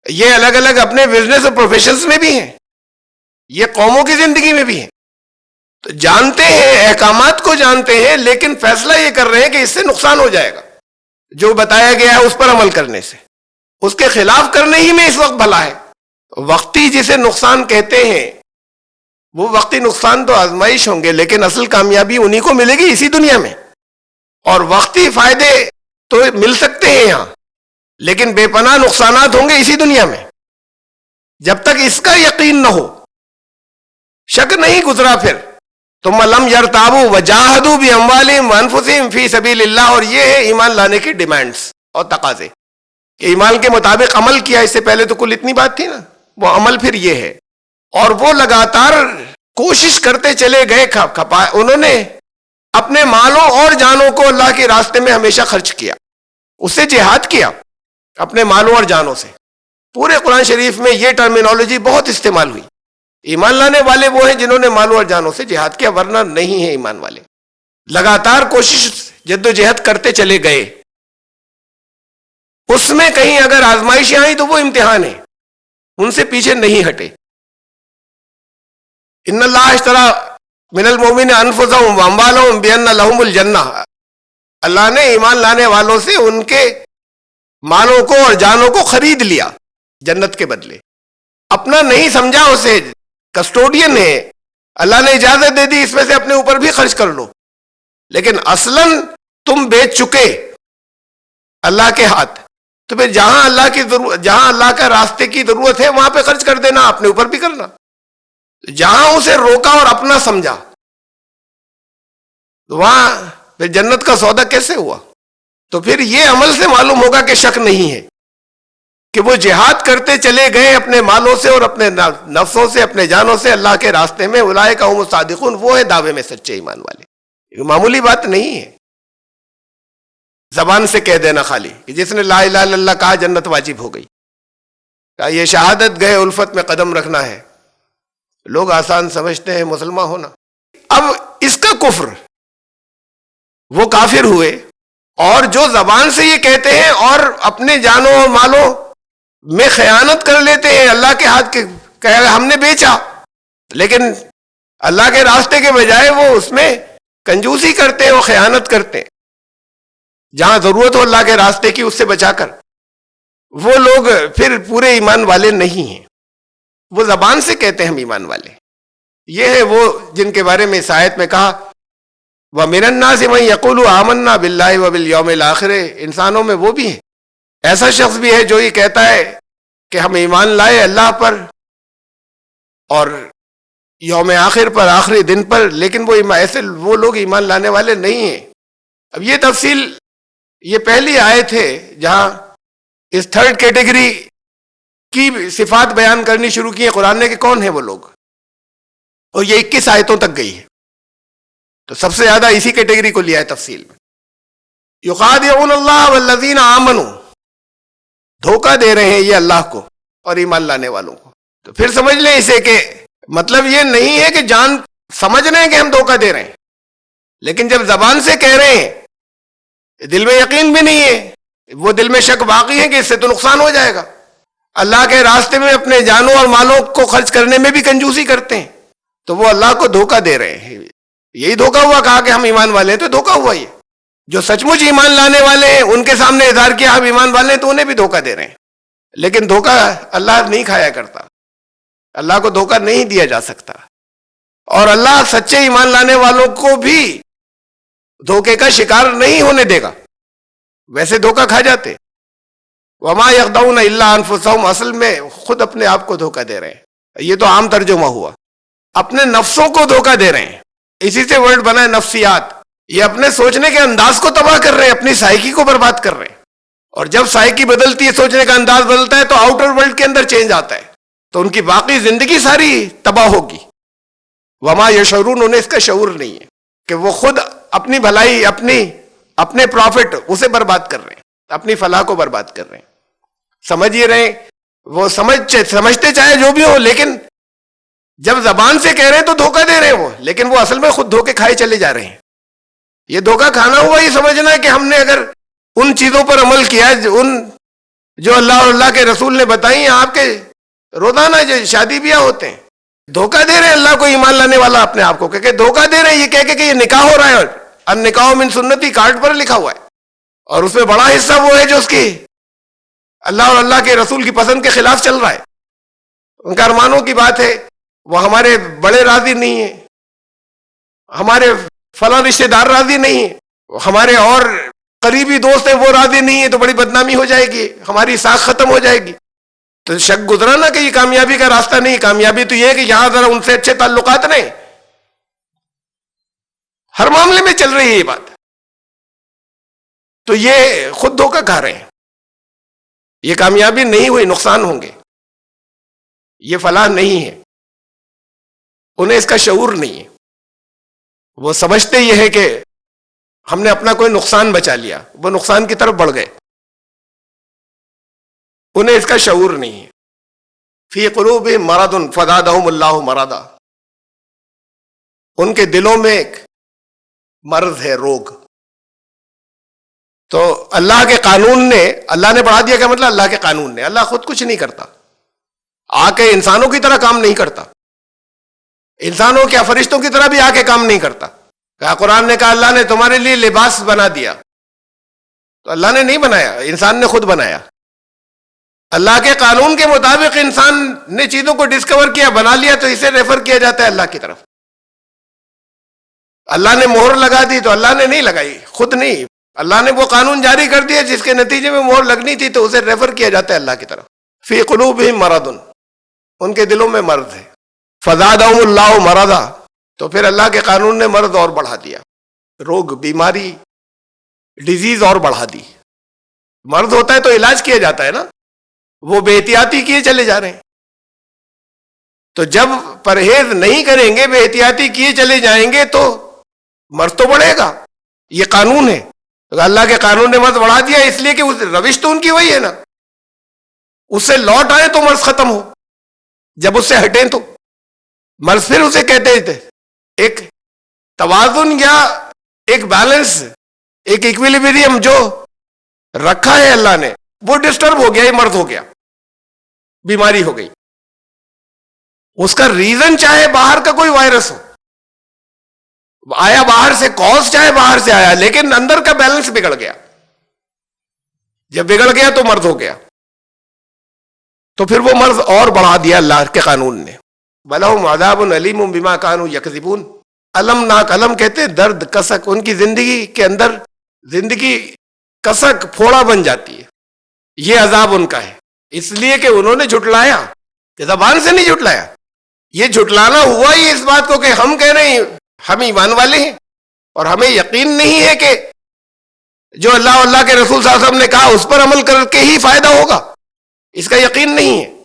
یہ الگ الگ اپنے بزنس اور پروفیشنز میں بھی ہیں، یہ قوموں کی زندگی میں بھی ہیں، تو جانتے ہیں، احکامات کو جانتے ہیں، لیکن فیصلہ یہ کر رہے ہیں کہ اس سے نقصان ہو جائے گا، جو بتایا گیا ہے اس پر عمل کرنے سے، اس کے خلاف کرنے ہی میں اس وقت بھلا ہے۔ وقتی جسے نقصان کہتے ہیں وہ وقتی نقصان تو آزمائش ہوں گے، لیکن اصل کامیابی انہی کو ملے گی اسی دنیا میں، اور وقتی فائدے تو مل سکتے ہیں یہاں، لیکن بے پناہ نقصانات ہوں گے اسی دنیا میں۔ جب تک اس کا یقین نہ ہو، شک نہیں گزرا، پھر ثم لم یرتابوا وجاہدوا باموالہم وانفسہم فی سبیل اللہ، اور یہ ہے ایمان لانے کی ڈیمانڈز اور تقاضے کہ ایمان کے مطابق عمل کیا۔ اس سے پہلے تو کل اتنی بات تھی نا، وہ عمل پھر یہ ہے، اور وہ لگاتار کوشش کرتے چلے گئے، انہوں نے اپنے مالوں اور جانوں کو اللہ کے راستے میں ہمیشہ خرچ کیا، اس سے جہاد کیا اپنے مالوں اور جانوں سے۔ پورے قرآن شریف میں یہ ٹرمینالوجی بہت استعمال ہوئی۔ ایمان لانے والے وہ ہیں جنہوں نے مالوں اور جانوں سے جہاد کیا، ورنہ نہیں ہیں ایمان والے، لگاتار کوشش جد و جہد کرتے چلے گئے۔ اس میں کہیں اگر آزمائشیں آئیں تو وہ امتحان ہے، ان سے پیچھے نہیں ہٹے۔ ان اللہ اشترى من المؤمنین انفسهم واموالهم بان لهم الجنہ، اللہ نے ایمان لانے والوں سے ان کے مالوں کو اور جانوں کو خرید لیا جنت کے بدلے۔ اپنا نہیں سمجھا اسے، کسٹوڈین ہے، اللہ نے اجازت دے دی اس میں سے اپنے اوپر بھی خرچ کر لو، لیکن اصلاً تم بیچ چکے اللہ کے ہاتھ، تو پھر جہاں اللہ کا راستے کی ضرورت ہے وہاں پہ خرچ کر دینا، اپنے اوپر بھی کرنا۔ جہاں اسے روکا اور اپنا سمجھا وہاں پھر جنت کا سودا کیسے ہوا؟ تو پھر یہ عمل سے معلوم ہوگا کہ شک نہیں ہے کہ وہ جہاد کرتے چلے گئے اپنے مالوں سے اور اپنے نفسوں سے، اپنے جانوں سے اللہ کے راستے میں۔ اولئک هم الصادقون، وہ ہے دعوے میں سچے ایمان والے۔ یہ معمولی بات نہیں ہے زبان سے کہہ دینا خالی کہ جس نے لا الہ الا اللہ کہا جنت واجب ہو گئی، کہا یہ شہادت گئے الفت میں قدم رکھنا ہے۔ لوگ آسان سمجھتے ہیں مسلمان ہونا۔ اب اس کا کفر، وہ کافر ہوئے، اور جو زبان سے یہ کہتے ہیں اور اپنے جانوں اور مالوں میں خیانت کر لیتے ہیں، اللہ کے ہاتھ کے کہ ہم نے بیچا، لیکن اللہ کے راستے کے بجائے وہ اس میں کنجوسی کرتے ہیں اور خیانت کرتے ہیں، جہاں ضرورت ہو اللہ کے راستے کی اس سے بچا کر، وہ لوگ پھر پورے ایمان والے نہیں ہیں۔ وہ زبان سے کہتے ہیں ہم ایمان والے۔ یہ ہے وہ جن کے بارے میں اس آیت میں کہا وَمِنَ النَّاسِ مَن يَقُولُ آمَنَّا بِاللَّهِ وَبِالْيَوْمِ الْآخِرِ، انسانوں میں وہ بھی ہے، ایسا شخص بھی ہے جو یہ کہتا ہے کہ ہم ایمان لائے اللہ پر اور یوم آخر پر، آخری دن پر، لیکن وہ لوگ ایمان لانے والے نہیں ہیں۔ اب یہ تفصیل، یہ پہلی آیت ہے جہاں اس تھرڈ کیٹیگری کی صفات بیان کرنی شروع کی ہے قرآن نے کہ کون ہیں وہ لوگ، اور یہ 21 آیتوں تک گئی ہے، تو سب سے زیادہ اسی کیٹیگری کو لیا ہے تفصیل میں۔ یخادعون اللہ والذین آمنوا، دھوکہ دے رہے ہیں یہ اللہ کو اور ایمان لانے والوں کو۔ تو پھر سمجھ لیں اسے کہ مطلب یہ نہیں ہے کہ جان سمجھ رہے ہیں کہ ہم دھوکہ دے رہے ہیں، لیکن جب زبان سے کہہ رہے ہیں دل میں یقین بھی نہیں ہے، وہ دل میں شک باقی ہے کہ اس سے تو نقصان ہو جائے گا۔ اللہ کے راستے میں اپنے جانوں اور مالوں کو خرچ کرنے میں بھی کنجوسی کرتے ہیں، تو وہ اللہ کو دھوکہ دے رہے ہیں۔ یہی دھوکہ ہوا، کہا کہ ہم ایمان والے ہیں تو دھوکہ ہوا۔ یہ جو سچ مچ ایمان لانے والے ہیں ان کے سامنے اظہار کیا ہم ایمان والے ہیں تو انہیں بھی دھوکہ دے رہے ہیں، لیکن دھوکہ اللہ نہیں کھایا کرتا، اللہ کو دھوکہ نہیں دیا جا سکتا، اور اللہ سچے ایمان لانے والوں کو بھی دھوکے کا شکار نہیں ہونے دے گا، ویسے دھوکہ کھا جاتے۔ وما یخدعون الا انفسهم، اصل میں خود اپنے آپ کو دھوکہ دے رہے ہیں، یہ تو عام ترجمہ ہوا، اپنے نفسوں کو دھوکہ دے رہے ہیں، اسی سے ورڈ بنا ہے نفسیات۔ یہ اپنے سوچنے کے انداز کو تباہ کر رہے ہیں، اپنی سائیکی کو برباد کر رہے ہیں، اور جب سائیکی بدلتی ہے، سوچنے کا انداز بدلتا ہے تو آؤٹر ورلڈ کے اندر چینج آتا ہے، تو ان کی باقی زندگی ساری تباہ ہوگی۔ وما یشعرون، انہیں اس کا شعور نہیں ہے کہ وہ خود اپنی بھلائی، اپنے پروفٹ اسے برباد کر رہے ہیں، اپنی فلاح کو برباد کر رہے ہیں۔ سمجھ یہ رہے وہ سمجھتے چاہے جو بھی ہو، لیکن جب زبان سے کہہ رہے ہیں تو دھوکہ دے رہے ہیں وہ، لیکن وہ اصل میں خود دھوکے کھائے چلے جا رہے ہیں۔ یہ دھوکہ کھانا ہوا یہ سمجھنا ہے کہ ہم نے اگر ان چیزوں پر عمل کیا جو اللہ اور اللہ کے رسول نے بتائی ہیں، آپ کے روزانہ جو شادی بیاہ ہوتے ہیں، دھوکہ دے رہے ہیں اللہ کو ایمان لانے والا اپنے آپ کو، کہ دھوکہ دے رہے ہیں یہ کہہ کہ یہ نکاح ہو رہا ہے، النکاح من سنتی کارڈ پر لکھا ہوا ہے، اور اس میں بڑا حصہ وہ ہے جو اس کی اللہ اور اللہ کے رسول کی پسند کے خلاف چل رہا ہے۔ ان کا ارمانوں کی بات ہے، وہ ہمارے بڑے راضی نہیں ہیں، ہمارے فلاں رشتہ دار راضی نہیں ہیں، ہمارے اور قریبی دوست ہیں وہ راضی نہیں ہیں، تو بڑی بدنامی ہو جائے گی، ہماری ساکھ ختم ہو جائے گی۔ تو شک گزرا نا کہ یہ کامیابی کا راستہ نہیں، کامیابی تو یہ ہے کہ یہاں ذرا ان سے اچھے تعلقات رہیں۔ ہر معاملے میں چل رہی ہے یہ بات، تو یہ خود دھوکہ کھا رہے ہیں، یہ کامیابی نہیں ہوئی، نقصان ہوں گے، یہ فلاح نہیں ہے، انہیں اس کا شعور نہیں ہے۔ وہ سمجھتے یہ ہے کہ ہم نے اپنا کوئی نقصان بچا لیا، وہ نقصان کی طرف بڑھ گئے، انہیں اس کا شعور نہیں ہے۔ فی قلوبہم مرض فزادہم اللہ مرضا، ان کے دلوں میں ایک مرض ہے، روگ، تو اللہ کے قانون نے، اللہ نے بڑھا دیا کیا مطلب؟ اللہ کے قانون نے. اللہ خود کچھ نہیں کرتا، آ کے انسانوں کی طرح کام نہیں کرتا، انسانوں کیا فرشتوں کی طرح بھی آ کے کام نہیں کرتا. کہا قرآن نے کہا اللہ نے تمہارے لیے لباس بنا دیا، تو اللہ نے نہیں بنایا، انسان نے خود بنایا. اللہ کے قانون کے مطابق انسان نے چیزوں کو ڈسکور کیا، بنا لیا، تو اسے ریفر کیا جاتا ہے اللہ کی طرف. اللہ نے مہر لگا دی تو اللہ نے نہیں لگائی، خود نہیں، اللہ نے وہ قانون جاری کر دیا جس کے نتیجے میں مہر لگنی تھی، تو اسے ریفر کیا جاتا ہے اللہ کی طرف. فی قلوبہم مرض، ان کے دلوں میں مرض ہے. فزادہم اللہ مرضا، تو پھر اللہ کے قانون نے مرض اور بڑھا دیا، روگ، بیماری، ڈیزیز اور بڑھا دی. مرض ہوتا ہے تو علاج کیا جاتا ہے نا، وہ بے احتیاطی کیے چلے جا رہے ہیں. تو جب پرہیز نہیں کریں گے، بے احتیاطی کیے چلے جائیں گے، تو مرض تو بڑھے گا. یہ قانون ہے. اللہ کے قانون نے مرض بڑھا دیا اس لیے کہ روش تو ان کی وہی ہے نا، اس سے لوٹ آئے تو مرض ختم ہو، جب اس سے ہٹیں تو مرض. پھر اسے کہتے تھے ایک توازن یا ایک بیلنس، ایک ایکویلیبریم جو رکھا ہے اللہ نے، وہ ڈسٹرب ہو گیا، یہ مرض ہو گیا، بیماری ہو گئی. اس کا ریزن چاہے باہر کا کوئی وائرس ہو، آیا باہر سے، کاز چاہے باہر سے آیا، لیکن اندر کا بیلنس بگڑ گیا. جب بگڑ گیا تو مرض ہو گیا. تو پھر وہ مرض اور بڑھا دیا اللہ کے قانون نے. وَلَهُمْ عَذَابٌ أَلِيمٌ بِمَا كَانُوا يَكْذِبُونَ. المناک، علم کہتے ہیں درد، کسک. ان کی زندگی کے اندر زندگی کسک، پھوڑا بن جاتی ہے. یہ عذاب ان کا ہے اس لیے کہ انہوں نے جھٹلایا، کہ زبان سے نہیں جھٹلایا. یہ جھٹلانا ہوا ہی اس بات کو کہ ہم کہہ رہے ہیں ہم ایمان والے ہیں، اور ہمیں یقین نہیں ہے کہ جو اللہ کے رسول صلی اللہ علیہ وسلم نے کہا اس پر عمل کر کے ہی فائدہ ہوگا، اس کا یقین نہیں ہے،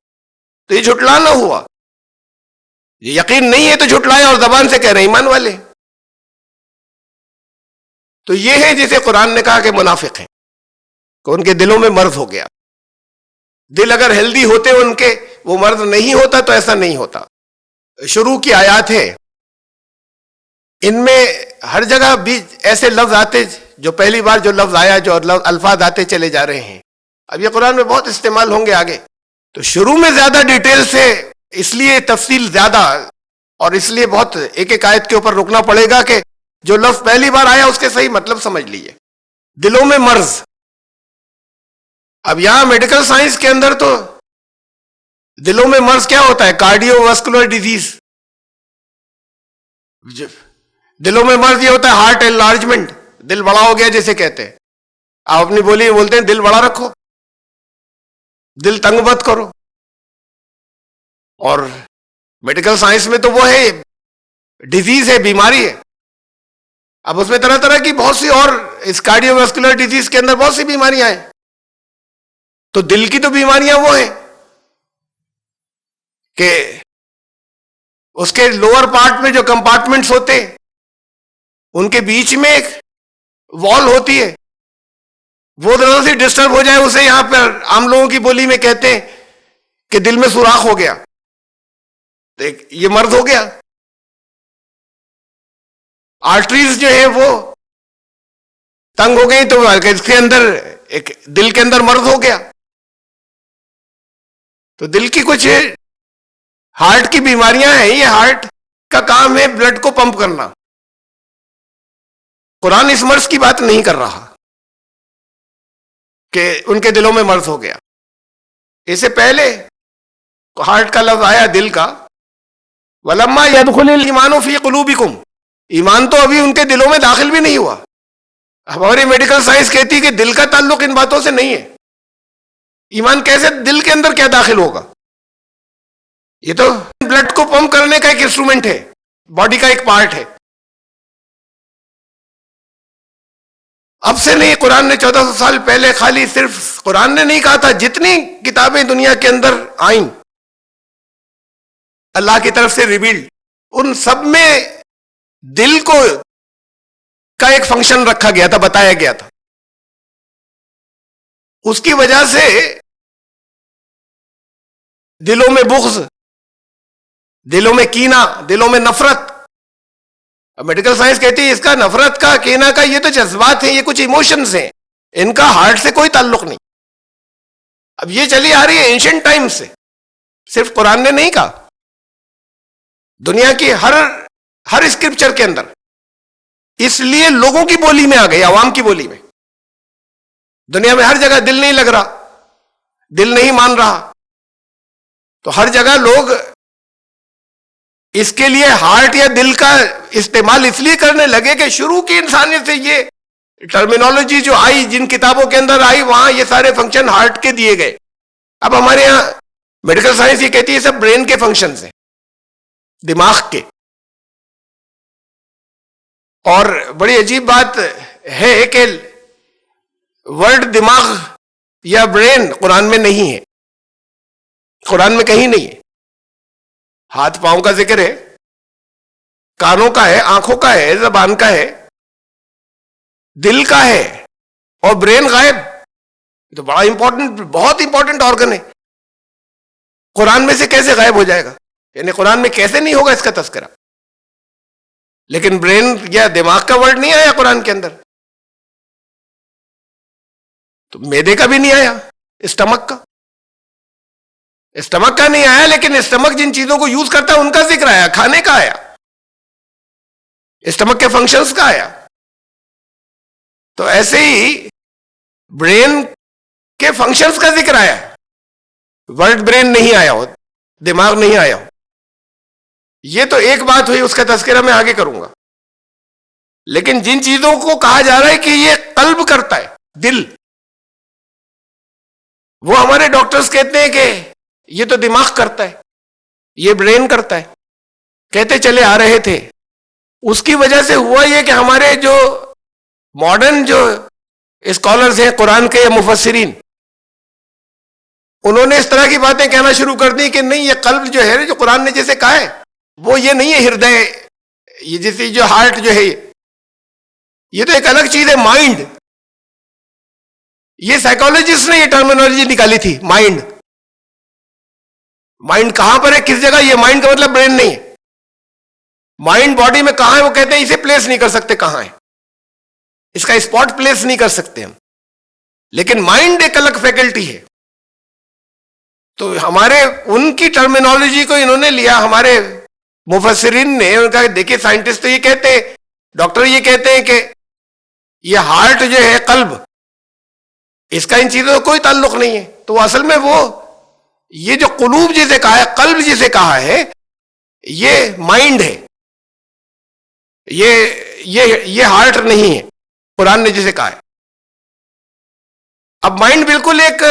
تو یہ جھٹلانا ہوا. یہ یقین نہیں ہے تو جھٹلایا، اور زبان سے کہہ رہے ہیں ایمان والے. تو یہ ہے جسے قرآن نے کہا کہ منافق ہیں، کہ ان کے دلوں میں مرض ہو گیا. دل اگر ہیلدی ہوتے ان کے، وہ مرض نہیں ہوتا تو ایسا نہیں ہوتا. شروع کی آیات ہے، ان میں ہر جگہ بھی ایسے لفظ آتے، جو پہلی بار جو لفظ آیا، جو الفاظ آتے چلے جا رہے ہیں. اب یہ قرآن میں بہت استعمال ہوں گے آگے. تو شروع میں زیادہ ڈیٹیل سے، اس لیے تفصیل زیادہ، اور اس لیے بہت ایک ایک آیت کے اوپر رکنا پڑے گا کہ جو لفظ پہلی بار آیا اس کے صحیح مطلب سمجھ لیجیے. دلوں میں مرض. اب یہاں میڈیکل سائنس کے اندر تو دلوں میں مرض کیا ہوتا ہے؟ Cardio vascular disease. دلوں میں مرض یہ ہوتا ہے ہارٹ انلارجمنٹ، دل بڑا ہو گیا جسے کہتے ہیں. آپ اپنی بولی میں بولتے ہیں دل بڑا رکھو، دل تنگ مت کرو. اور میڈیکل سائنس میں تو وہ ہے، ڈیزیز ہے، بیماری ہے. اب اس میں طرح طرح کی بہت سی، اور اس کارڈیو واسکولر ڈیزیز کے اندر بہت سی بیماریاں ہیں. تو دل کی تو بیماریاں وہ ہیں کہ اس کے لوور پارٹ میں جو کمپارٹمنٹس ہوتے ہیں، ان کے بیچ میں ایک وال ہوتی ہے، وہ ذرا سی ڈسٹرب ہو جائے، اسے یہاں پر عام لوگوں کی بولی میں کہتے ہیں کہ دل میں سوراخ ہو گیا. یہ مرض ہو گیا. آرٹریز جو ہے وہ تنگ ہو گئی، تو اس کے اندر ایک دل کے اندر مرض ہو گیا. تو دل کی کچھ ہارٹ کی بیماریاں ہیں. یہ ہارٹ کا کام ہے بلڈ کو پمپ کرنا. قرآن اس مرض کی بات نہیں کر رہا کہ ان کے دلوں میں مرض ہو گیا. اس سے پہلے ہارٹ کا لفظ آیا دل کا، وَلَمَّا يَدْخُلِ الْإِيمَانُ فِي قُلُوبِكُمْ. ایمان تو ابھی ان کے دلوں میں داخل بھی نہیں ہوا. ہماری میڈیکل سائنس کہتی کہ دل کا تعلق ان باتوں سے نہیں ہے. ایمان کیسے دل کے اندر کیا داخل ہوگا؟ یہ تو بلڈ کو پمپ کرنے کا ایک انسٹرومنٹ ہے، باڈی کا ایک پارٹ ہے. اب سے نہیں، قرآن نے 1400 سال پہلے، خالی صرف قرآن نے نہیں کہا تھا، جتنی کتابیں دنیا کے اندر آئیں اللہ کی طرف سے ریویلڈ، ان سب میں دل کو کا ایک فنکشن رکھا گیا تھا، بتایا گیا تھا. اس کی وجہ سے دلوں میں بغض، دلوں میں کینہ، دلوں میں نفرت. اب میڈیکل سائنس کہتی ہے اس کا نفرت کا، کینہ کا، یہ تو جذبات ہیں، یہ کچھ ایموشنز ہیں. ان کا ہارٹ سے کوئی تعلق نہیں. اب یہ چلی آ رہی ہے اینشنٹ ٹائم سے، صرف قرآن نے نہیں کہا، دنیا کی ہر اسکرپچر کے اندر. اس لیے لوگوں کی بولی میں آ گئی، عوام کی بولی میں. دنیا میں ہر جگہ دل نہیں لگ رہا، دل نہیں مان رہا، تو ہر جگہ لوگ اس کے لیے ہارٹ یا دل کا استعمال اس لیے کرنے لگے کہ شروع کی انسانیت سے یہ ٹرمینالوجی جو آئی، جن کتابوں کے اندر آئی، وہاں یہ سارے فنکشن ہارٹ کے دیے گئے. اب ہمارے ہاں میڈیکل سائنس یہ کہتی ہے سب برین کے فنکشنز ہیں، دماغ کے. اور بڑی عجیب بات ہے کہ ورڈ دماغ یا برین قرآن میں نہیں ہے، قرآن میں کہیں نہیں ہے. ہاتھ پاؤں کا ذکر ہے، کانوں کا ہے، آنکھوں کا ہے، زبان کا ہے، دل کا ہے، اور برین غائب. تو بڑا امپورٹنٹ، بہت امپورٹنٹ آرگن ہے. قرآن میں سے کیسے غائب ہو جائے گا؟ یعنی قرآن میں کیسے نہیں ہوگا اس کا تذکرہ؟ لیکن برین یا دماغ کا ورڈ نہیں آیا قرآن کے اندر. تو معدے کا بھی نہیں آیا، اسٹمک کا نہیں آیا، لیکن اسٹمک جن چیزوں کو یوز کرتا ہے ان کا ذکر آیا، کھانے کا آیا، اسٹمک کے فنکشنز کا آیا. تو ایسے ہی برین کے فنکشنز کا ذکر آیا، ورڈ برین نہیں آیا ہو، دماغ نہیں آیا ہو. یہ تو ایک بات ہوئی، اس کا تذکرہ میں آگے کروں گا. لیکن جن چیزوں کو کہا جا رہا ہے کہ یہ قلب کرتا ہے، دل، وہ ہمارے ڈاکٹرز کہتے ہیں کہ یہ تو دماغ کرتا ہے، یہ برین کرتا ہے. کہتے چلے آ رہے تھے. اس کی وجہ سے ہوا یہ کہ ہمارے جو ماڈرن جو اسکالرز ہیں قرآن کے یا مفسرین، انہوں نے اس طرح کی باتیں کہنا شروع کر دی کہ نہیں، یہ قلب جو ہے، جو قرآن نے جیسے کہا ہے، وہ یہ نہیں ہے ہردے، یہ جیسے جو ہارٹ جو ہے یہ تو ایک الگ چیز ہے، مائنڈ. یہ سائیکالوجسٹ نے یہ ٹرمینالوجی نکالی تھی، مائنڈ. مائنڈ کہاں پر ہے، کس جگہ؟ یہ مائنڈ کا مطلب برین نہیں ہے. مائنڈ باڈی میں کہاں ہے؟ وہ کہتے ہیں اسے پلیس نہیں کر سکتے کہاں ہے، اس کا اسپاٹ پلیس نہیں کر سکتے ہم. لیکن مائنڈ ایک الگ فیکلٹی ہے. تو ہمارے ان کی ٹرمینالوجی کو انہوں نے لیا، ہمارے مفسرین نے. ان کا دیکھیے سائنٹسٹ تو یہ کہتے ہیں، ڈاکٹر یہ کہتے ہیں کہ یہ ہارٹ جو ہے، قلب، اس کا ان چیزوں کا کوئی تعلق نہیں ہے. تو اصل میں وہ یہ جو قلوب جسے کہا ہے، قلب جسے کہا ہے، یہ مائنڈ ہے، یہ ہارٹ نہیں ہے قرآن نے جسے کہا ہے. اب مائنڈ بالکل ایک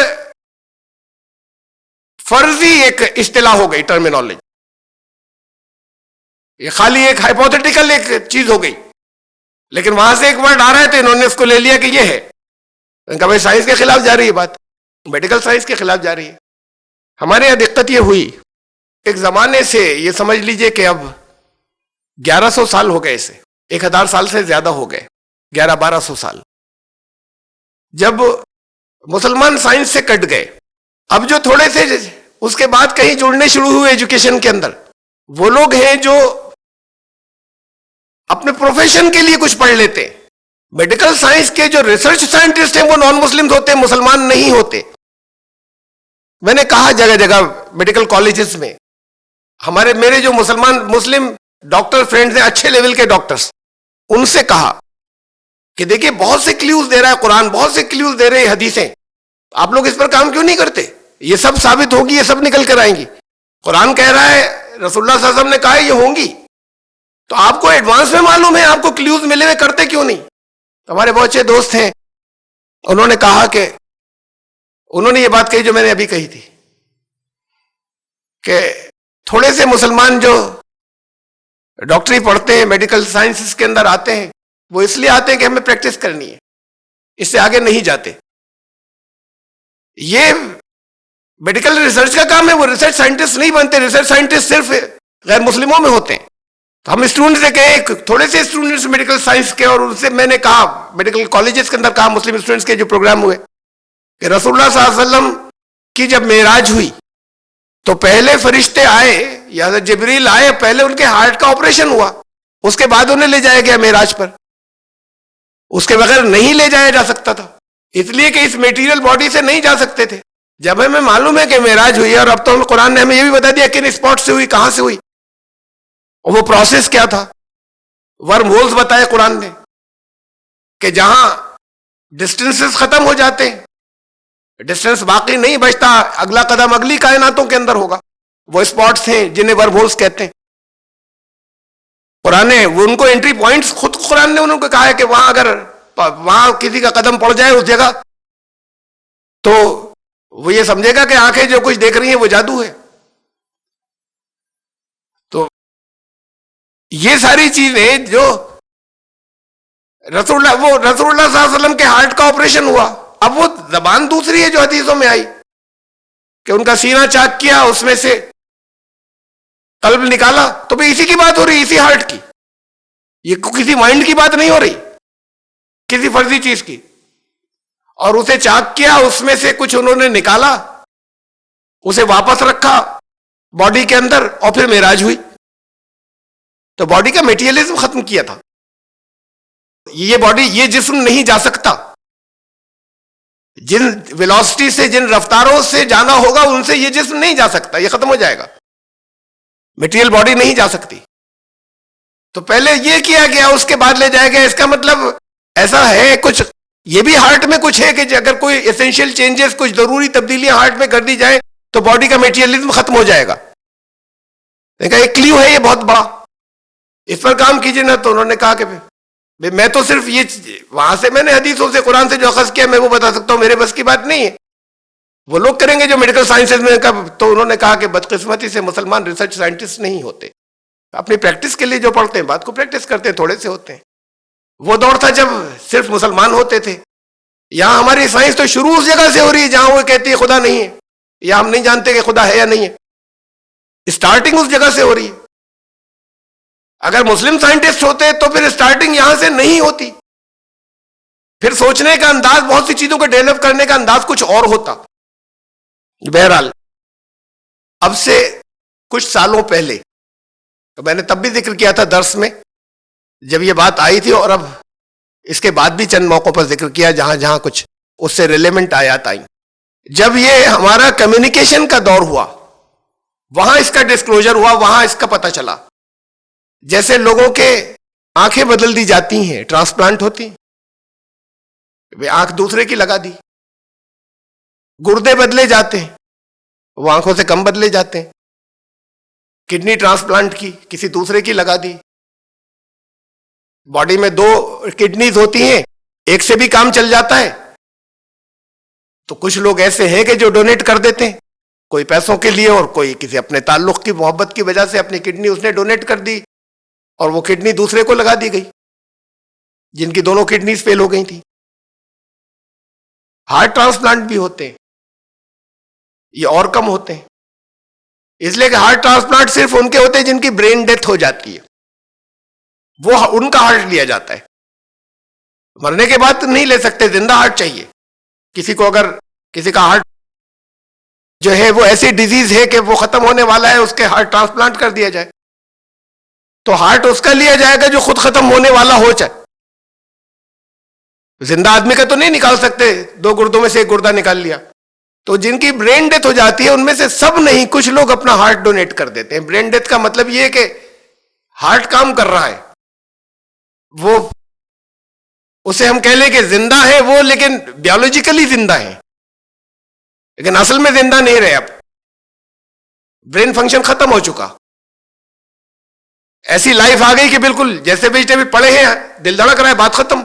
فرضی ایک اصطلاح ہو گئی، ٹرمینالوجی. یہ خالی ایک ہائپوتھیٹیکل ایک چیز ہو گئی. لیکن وہاں سے ایک ورڈ آ رہا ہے تو انہوں نے اس کو لے لیا کہ یہ ہے. ان کا بھائی سائنس کے خلاف جا رہی ہے بات، میڈیکل سائنس کے خلاف جا رہی ہے. ہمارے یہاں دقت یہ ہوئی، ایک زمانے سے یہ سمجھ لیجئے کہ اب 1100 سال ہو گئے، اسے 1000 سال سے زیادہ ہو گئے، 1100-1200 سال، جب مسلمان سائنس سے کٹ گئے. اب جو تھوڑے سے اس کے بعد کہیں جڑنے شروع ہوئے ایجوکیشن کے اندر، وہ لوگ ہیں جو اپنے پروفیشن کے لیے کچھ پڑھ لیتے. میڈیکل سائنس کے جو ریسرچ سائنٹسٹ ہیں وہ نان مسلم ہوتے ہیں، مسلمان نہیں ہوتے. میں نے کہا جگہ جگہ میڈیکل کالجز میں میرے جو مسلم ڈاکٹر فرینڈز ہیں، اچھے لیول کے ڈاکٹرز، ان سے کہا کہ دیکھیے بہت سے کلیوز دے رہا ہے قرآن، بہت سے کلیوز دے رہے ہیں حدیثیں، آپ لوگ اس پر کام کیوں نہیں کرتے؟ یہ سب ثابت ہوگی، یہ سب نکل کر آئیں گی. قرآن کہہ رہا ہے، رسول اللہ صلی اللہ علیہ وسلم نے کہا ہے یہ ہوں گی. تو آپ کو ایڈوانس میں معلوم ہے، آپ کو کلیوز ملے ہوئے، کرتے کیوں نہیں؟ ہمارے بہت اچھے دوست ہیں، انہوں نے کہا کہ انہوں نے یہ بات کہی جو میں نے ابھی کہی تھی کہ تھوڑے سے مسلمان جو ڈاکٹری پڑھتے ہیں، میڈیکل سائنسز کے اندر آتے ہیں، وہ اس لیے آتے ہیں کہ ہمیں پریکٹس کرنی ہے، اس سے آگے نہیں جاتے. یہ میڈیکل ریسرچ کا کام ہے، وہ ریسرچ سائنٹسٹ نہیں بنتے. ریسرچ سائنٹسٹ صرف غیر مسلموں میں ہوتے ہیں. تو ہم اسٹوڈنٹ سے کہے، تھوڑے سے اسٹوڈنٹس میڈیکل سائنس کے، اور ان سے میں نے کہا میڈیکل کالجز کے اندر کہا، مسلم اسٹوڈنٹس کے جو پروگرام ہوئے، کہ رسول اللہ صلی اللہ علیہ وسلم کی جب معراج ہوئی تو پہلے فرشتے آئے، یا حضرت جبریل آئے، پہلے ان کے ہارٹ کا آپریشن ہوا، اس کے بعد انہیں لے جایا گیا معراج پر. اس کے بغیر نہیں لے جایا جا سکتا تھا. اس لیے کہ اس میٹیریل باڈی سے نہیں جا سکتے تھے. جب ہمیں معلوم ہے کہ معراج ہوئی ہے، اور اب تو ہمیں قرآن نے ہمیں یہ بھی بتا دیا کن اسپاٹ سے ہوئی، کہاں سے ہوئی، اور وہ پروسیس کیا تھا. ورم ہولز بتائے قرآن نے کہ جہاں ڈسٹینسز ختم ہو جاتے ہیں، ڈسٹینس باقی نہیں بچتا، اگلا قدم اگلی کائناتوں کے اندر ہوگا. وہ اسپاٹس ہیں جنہیں ورم ہولز کہتے ہیں. قرآن نے ان کو انٹری پوائنٹس، خود قرآن نے انہوں کو کہا ہے کہ وہاں اگر وہاں کسی کا قدم پڑ جائے اس جگہ تو وہ یہ سمجھے گا کہ آنکھیں جو کچھ دیکھ رہی ہیں وہ جادو ہے. تو یہ ساری چیزیں جو رسول اللہ صلی اللہ علیہ وسلم کے ہارٹ کا آپریشن ہوا، اب وہ زبان دوسری ہے جو حدیثوں میں آئی کہ ان کا سینہ چاک کیا، اس میں سے قلب نکالا. تو بھی اسی کی بات ہو رہی، اسی ہارٹ کی. یہ کسی مائنڈ کی بات نہیں ہو رہی، کسی فرضی چیز کی. اور اسے چاک کیا، اس میں سے کچھ انہوں نے نکالا، اسے واپس رکھا باڈی کے اندر، اور پھر معراج ہوئی. تو باڈی کا میٹیریلزم ختم کیا تھا. یہ باڈی، یہ جسم نہیں جا سکتا. جن ویلوسٹی سے، جن رفتاروں سے جانا ہوگا ان سے یہ جسم نہیں جا سکتا، یہ ختم ہو جائے گا. میٹیریل باڈی نہیں جا سکتی. تو پہلے یہ کیا گیا، اس کے بعد لے جایا گیا. اس کا مطلب ایسا ہے، کچھ یہ بھی ہارٹ میں کچھ ہے کہ اگر کوئی ایسنشیل چینجز، کچھ ضروری تبدیلیاں ہارٹ میں کر دی جائیں تو باڈی کا میٹیریلزم ختم ہو جائے گا. ایک کلیو ہے یہ بہت بڑا، اس پر کام کیجیے نا. تو انہوں نے کہا کہ میں تو صرف یہ وہاں سے میں نے حدیثوں سے، قرآن سے جو اخذ کیا میں وہ بتا سکتا ہوں، میرے بس کی بات نہیں ہے. وہ لوگ کریں گے جو میڈیکل سائنسز میں. تو انہوں نے کہا کہ بدقسمتی سے مسلمان ریسرچ سائنٹسٹ نہیں ہوتے، اپنی پریکٹس کے لیے جو پڑھتے ہیں بات کو پریکٹس کرتے ہیں، تھوڑے سے ہوتے ہیں. وہ دور تھا جب صرف مسلمان ہوتے تھے. یہاں ہماری سائنس تو شروع اس جگہ سے ہو رہی ہے جہاں وہ کہتی ہے خدا نہیں ہے، یا ہم نہیں جانتے کہ خدا ہے یا نہیں ہے. اسٹارٹنگ اس جگہ سے ہو رہی ہے. اگر مسلم سائنٹسٹ ہوتے تو پھر اسٹارٹنگ یہاں سے نہیں ہوتی، پھر سوچنے کا انداز، بہت سی چیزوں کو ڈیولپ کرنے کا انداز کچھ اور ہوتا. بہرحال اب سے کچھ سالوں پہلے، تو میں نے تب بھی ذکر کیا تھا درس میں جب یہ بات آئی تھی، اور اب اس کے بعد بھی چند موقعوں پر ذکر کیا جہاں جہاں کچھ اس سے ریلیونٹ آیات آئیں. جب یہ ہمارا کمیونیکیشن کا دور ہوا، وہاں اس کا ڈسکلوجر ہوا، وہاں اس کا پتہ چلا. جیسے لوگوں کے آنکھیں بدل دی جاتی ہیں، ٹرانسپلانٹ ہوتی ہیں، آنکھ دوسرے کی لگا دی. گردے بدلے جاتے ہیں، وہ آنکھوں سے کم بدلے جاتے ہیں. کڈنی ٹرانسپلانٹ کی، کسی دوسرے کی لگا دی. باڈی میں 2 کڈنیز ہوتی ہیں، ایک سے بھی کام چل جاتا ہے. تو کچھ لوگ ایسے ہیں کہ جو ڈونیٹ کر دیتے ہیں، کوئی پیسوں کے لیے، اور کوئی کسی اپنے تعلق کی، محبت کی وجہ سے اپنی کڈنی اس نے ڈونیٹ کر دی، اور وہ کڈنی دوسرے کو لگا دی گئی جن کی دونوں کڈنیز فیل ہو گئی تھی. ہارٹ ٹرانسپلانٹ بھی ہوتے ہیں، یہ اور کم ہوتے ہیں، اس لیے کہ ہارٹ ٹرانسپلانٹ صرف ان کے ہوتے ہیں جن کی برین ڈیتھ ہو جاتی ہے، وہ ان کا ہارٹ لیا جاتا ہے. مرنے کے بعد نہیں لے سکتے، زندہ ہارٹ چاہیے. کسی کو اگر کسی کا ہارٹ جو ہے وہ ایسی ڈیزیز ہے کہ وہ ختم ہونے والا ہے، اس کے ہارٹ ٹرانسپلانٹ کر دیا جائے تو ہارٹ اس کا لیا جائے گا جو خود ختم ہونے والا ہو. چاہے زندہ آدمی کا تو نہیں نکال سکتے، 2 گردوں میں سے ایک گردہ نکال لیا. تو جن کی برین ڈیتھ ہو جاتی ہے ان میں سے سب نہیں، کچھ لوگ اپنا ہارٹ ڈونیٹ کر دیتے ہیں. برین ڈیتھ کا مطلب یہ ہے کہ ہارٹ کام کر رہا ہے، وہ اسے ہم کہہ لیں کہ زندہ ہے وہ، لیکن بیولوجیکلی زندہ ہے، لیکن اصل میں زندہ نہیں رہے. اب برین فنکشن ختم ہو چکا، ایسی لائف آ گئی کہ بالکل جیسے ویجیٹیبل پڑے ہیں، دل دھڑک رہا ہے، بات ختم،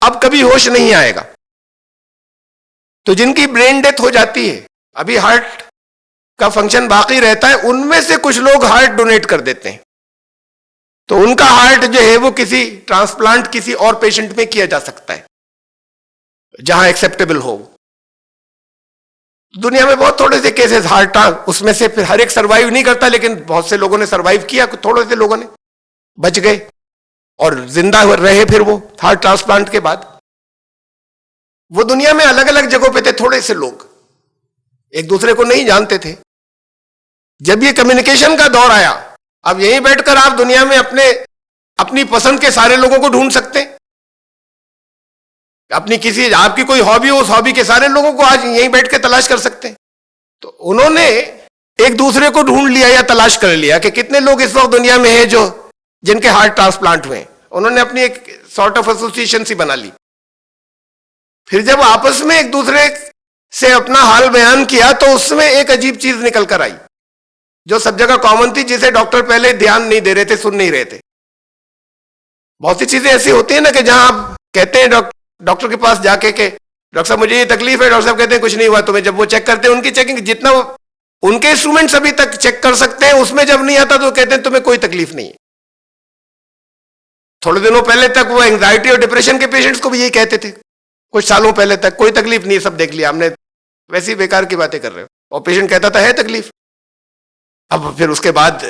اب کبھی ہوش نہیں آئے گا. تو جن کی برین ڈیتھ ہو جاتی ہے، ابھی ہارٹ کا فنکشن باقی رہتا ہے، ان میں سے کچھ لوگ ہارٹ ڈونیٹ کر دیتے ہیں. تو ان کا ہارٹ جو ہے وہ کسی ٹرانسپلانٹ کسی اور پیشنٹ میں کیا جا سکتا ہے جہاں ایکسیپٹیبل ہو. دنیا میں بہت تھوڑے سے کیسز ہارٹ، اس میں سے پھر ہر ایک سروائیو نہیں کرتا، لیکن بہت سے لوگوں نے سروائیو کیا، تھوڑے سے لوگوں نے بچ گئے اور زندہ رہے. پھر وہ ہارٹ ٹرانسپلانٹ کے بعد وہ دنیا میں الگ الگ جگہوں پہ تھے، تھوڑے سے لوگ ایک دوسرے کو نہیں جانتے تھے. جب یہ کمیونیکیشن کا دور آیا، اب یہیں بیٹھ کر آپ دنیا میں اپنی پسند کے سارے لوگوں کو ڈھونڈ سکتے ہیں. اپنی کسی آپ کی کوئی ہابی ہو، اس ہابی کے سارے لوگوں کو آج یہیں بیٹھ کے تلاش کر سکتے ہیں. تو انہوں نے ایک دوسرے کو ڈھونڈ لیا یا تلاش کر لیا کہ کتنے لوگ اس وقت دنیا میں ہیں جو جن کے ہارٹ ٹرانسپلانٹ ہوئے ہیں. انہوں نے اپنی ایک سارٹ آف ایسوسیشن سی بنا لی. پھر جب آپس میں ایک دوسرے سے اپنا حال بیان کیا تو اس میں ایک عجیب چیز نکل کر آئی جو سب جگہ کامن تھی، جسے ڈاکٹر پہلے دھیان نہیں دے رہے تھے، سن نہیں رہے تھے. بہت سی چیزیں ایسی ہوتی ہیں نا کہ جہاں آپ کہتے ہیں ڈاکٹر کے پاس جا کے کہ ڈاکٹر صاحب مجھے یہ تکلیف ہے، ڈاکٹر صاحب کہتے ہیں کچھ نہیں ہوا تمہیں. جب وہ چیک کرتے ہیں، ان کی چیکنگ جتنا ان کے انسٹرومنٹس ابھی تک چیک کر سکتے ہیں، اس میں جب نہیں آتا تو کہتے ہیں تمہیں کوئی تکلیف نہیں ہے. تھوڑے دنوں پہلے تک وہ اینگزائٹی اور ڈپریشن کے پیشنٹس کو بھی یہی کہتے تھے، کچھ سالوں پہلے تک کوئی تکلیف نہیں، سب دیکھ لیا ہم نے، ویسی بیکار کی باتیں کر رہے ہو. اور پیشنٹ کہتا تھا ہے تکلیف. اب پھر اس کے بعد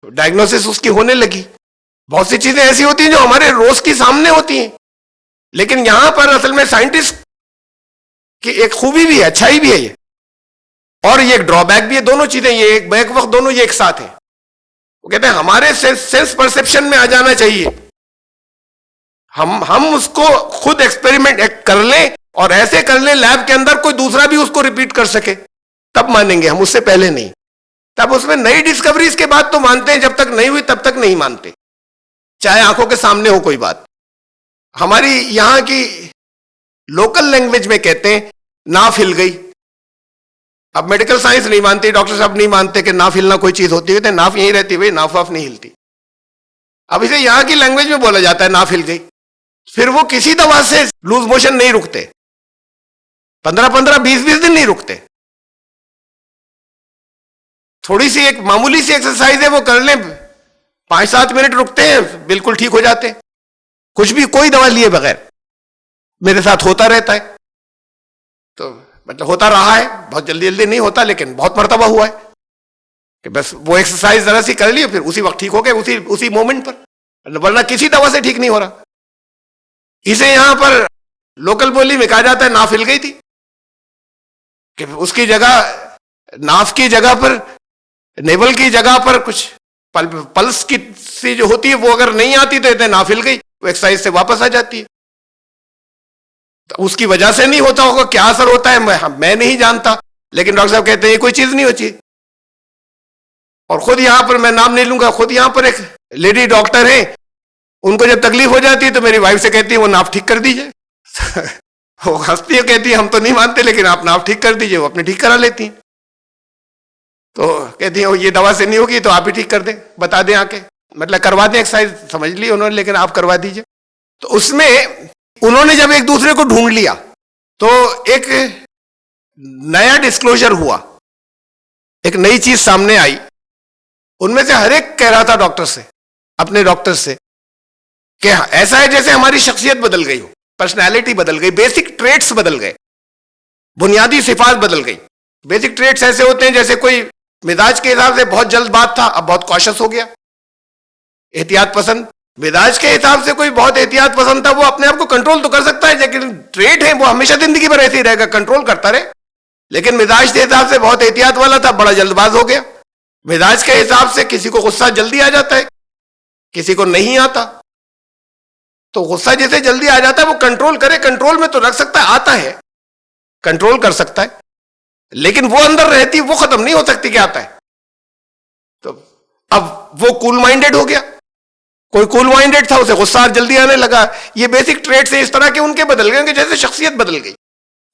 ڈائگنوسس اس کی ہونے لگی. بہت سی چیزیں ایسی ہوتی ہیں جو ہمارے روز کی سامنے ہوتی ہیں، لیکن یہاں پر اصل میں سائنٹسٹ کی ایک خوبی بھی ہے، اچھائی بھی ہے یہ، اور یہ ایک ڈرا بیک بھی ہے. دونوں چیزیں یہ ایک بیک وقت دونوں یہ ایک ساتھ ہیں. وہ کہتے ہیں ہمارے سینس پرسپشن میں آ جانا چاہیے، ہم اس کو خود ایکسپیریمنٹ کر لیں اور ایسے کر لیں لیب کے اندر کوئی دوسرا بھی اس کو ریپیٹ کر سکے، تب مانیں گے ہم، اس سے پہلے نہیں. تب اس میں نئی ڈسکوریز کے بعد تو مانتے ہیں، جب تک نہیں ہوئی تب تک نہیں مانتے، چاہے آنکھوں کے سامنے ہو کوئی بات. ہماری یہاں کی لوکل لینگویج میں کہتے ہیں ناف ہل گئی. اب میڈیکل سائنس نہیں مانتی، ڈاکٹر صاحب نہیں مانتے کہ ناف ہلنا کوئی چیز ہوتی ہے، کہتے ہیں ناف یہیں رہتی ہے، ناف واف نہیں ہلتی. اب اسے یہاں کی لینگویج میں بولا جاتا ہے ناف ہل گئی. پھر وہ کسی دوا سے لوز موشن نہیں رکتے، 15 20 دن نہیں رکتے. تھوڑی سی ایک معمولی سی ایکسرسائز ہے، وہ کر لیں 5-7 منٹ رکتے ہیں، بالکل ٹھیک ہو جاتے ہیں، کچھ بھی کوئی دوا لیے بغیر. میرے ساتھ ہوتا رہتا ہے، تو مطلب ہوتا رہا ہے، بہت جلدی نہیں ہوتا، لیکن بہت مرتبہ ہوا ہے کہ بس وہ ایکسرسائز ذرا سی کر لی، پھر اسی وقت ٹھیک ہو گئے، اسی مومنٹ پر، ورنہ کسی دوا سے ٹھیک نہیں ہو رہا. اسے یہاں پر لوکل بولی میں کہا جاتا ہے ناف ہل گئی تھی، کہ اس کی جگہ ناف کی جگہ پر، نیبل کی جگہ پر کچھ پلس کی سی جو ہوتی ہے وہ اگر نہیں آتی تو اتنے ناف ہل گئی، وہ ایکسرسائز سے واپس آ جاتی ہے. تو اس کی وجہ سے نہیں ہوتا ہوگا، کیا اثر ہوتا ہے میں نہیں جانتا، لیکن ڈاکٹر صاحب کہتے ہیں یہ کوئی چیز نہیں ہوتی. اور خود یہاں پر میں نام نہیں لوں گا، خود یہاں پر ایک لیڈی ڈاکٹر ہیں، ان کو جب تکلیف ہو جاتی ہے تو میری وائف سے کہتی ہے وہ ناف ٹھیک کر دیجئے. وہ ہنستی ہے، کہتی ہے ہم تو نہیں مانتے، لیکن آپ ناف ٹھیک کر دیجئے. وہ اپنے ٹھیک کرا لیتی ہیں. تو کہتی ہیں یہ دوا سے نہیں ہوگی تو آپ ہی ٹھیک کر دیں، بتا دیں آ کے، مطلب کروا دیں ایکسرسائز، سمجھ لی انہوں نے، لیکن آپ کروا دیجئے. تو اس میں انہوں نے جب ایک دوسرے کو ڈھونڈ لیا تو ایک نیا ڈسکلوجر ہوا، ایک نئی چیز سامنے آئی. ان میں سے ہر ایک کہہ رہا تھا ڈاکٹر سے، اپنے ڈاکٹر سے، کہ ایسا ہے جیسے ہماری شخصیت بدل گئی ہو، پرسنالٹی بدل گئی، بیسک ٹریٹس بدل گئے، بنیادی صفات بدل گئی. بیسک ٹریٹس ایسے ہوتے ہیں جیسے کوئی مزاج کے حساب سے بہت جلد بات تھا، اب بہت کاشس ہو گیا، احتیاط پسند. مزاج کے حساب سے کوئی بہت احتیاط پسند تھا، وہ اپنے آپ کو کنٹرول تو کر سکتا ہے، لیکن ٹریٹ ہے وہ ہمیشہ زندگی بھر ایسے ہی رہے گا، کنٹرول کرتا رہے. لیکن مزاج کے حساب سے بہت احتیاط والا تھا، بڑا جلد باز ہو گیا. مزاج کے حساب سے کسی کو غصہ جلدی آ جاتا ہے، کسی کو نہیں آتا. تو غصہ جیسے جلدی آ جاتا ہے وہ کنٹرول کرے، کنٹرول میں تو رکھ سکتا ہے، آتا ہے کنٹرول کر سکتا ہے، لیکن وہ اندر رہتی، وہ ختم نہیں ہو سکتی کہ آتا ہے. تو اب وہ کول مائنڈیڈ ہو گیا. کوئی کول مائنڈیڈ تھا، اسے غصہ جلدی آنے لگا. یہ بیسک ٹریٹ سے اس طرح کے ان کے بدل گئے کہ جیسے شخصیت بدل گئی.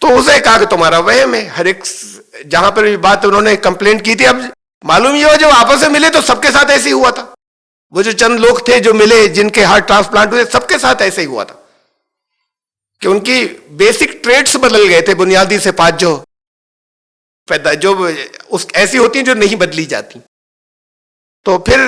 تو اسے کہا کہ تمہارا وہم ہے. ہر ایک جہاں پر بات انہوں نے کمپلینٹ کی تھی، اب معلوم یہ ہوا جب آپس میں ملے تو سب کے ساتھ ایسے ہی ہوا تھا. وہ جو چند لوگ تھے جو ملے جن کے ہارٹ ٹرانسپلانٹ ہوئے، سب کے ساتھ ایسے ہی ہوا تھا کہ ان کی بیسک ٹریٹس بدل گئے تھے، بنیادی صفات جو ایسی ہوتی ہیں جو نہیں بدلی جاتی. تو پھر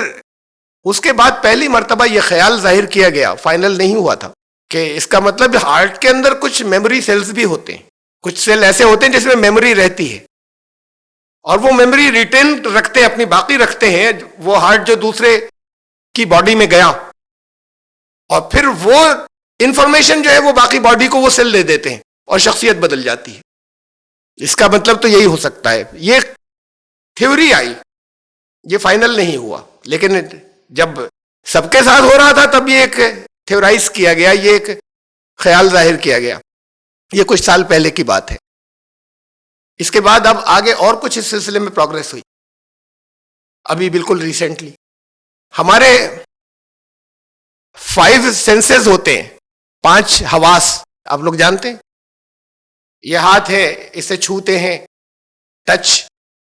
اس کے بعد پہلی مرتبہ یہ خیال ظاہر کیا گیا، فائنل نہیں ہوا تھا، کہ اس کا مطلب ہارٹ کے اندر کچھ میموری سیلز بھی ہوتے ہیں، کچھ سیل ایسے ہوتے ہیں جس میں میموری رہتی ہے، اور وہ میموری ریٹین رکھتے ہیں، اپنی باقی رکھتے ہیں. وہ ہارٹ جو دوسرے کی باڈی میں گیا، اور پھر وہ انفارمیشن جو ہے وہ باقی باڈی کو وہ سیل دے دیتے ہیں اور شخصیت بدل جاتی ہے. اس کا مطلب تو یہی ہو سکتا ہے. یہ تھیوری آئی، یہ فائنل نہیں ہوا، لیکن جب سب کے ساتھ ہو رہا تھا تب یہ ایک تھیورائز کیا گیا، یہ ایک خیال ظاہر کیا گیا. یہ کچھ سال پہلے کی بات ہے. اس کے بعد اب آگے اور کچھ اس سلسلے میں پروگریس ہوئی. ابھی بالکل ریسنٹلی ہمارے 5 سینسز ہوتے ہیں, 5 حواس, آپ لوگ جانتے ہیں. یہ ہاتھ ہے, اسے چھوتے ہیں, ٹچ,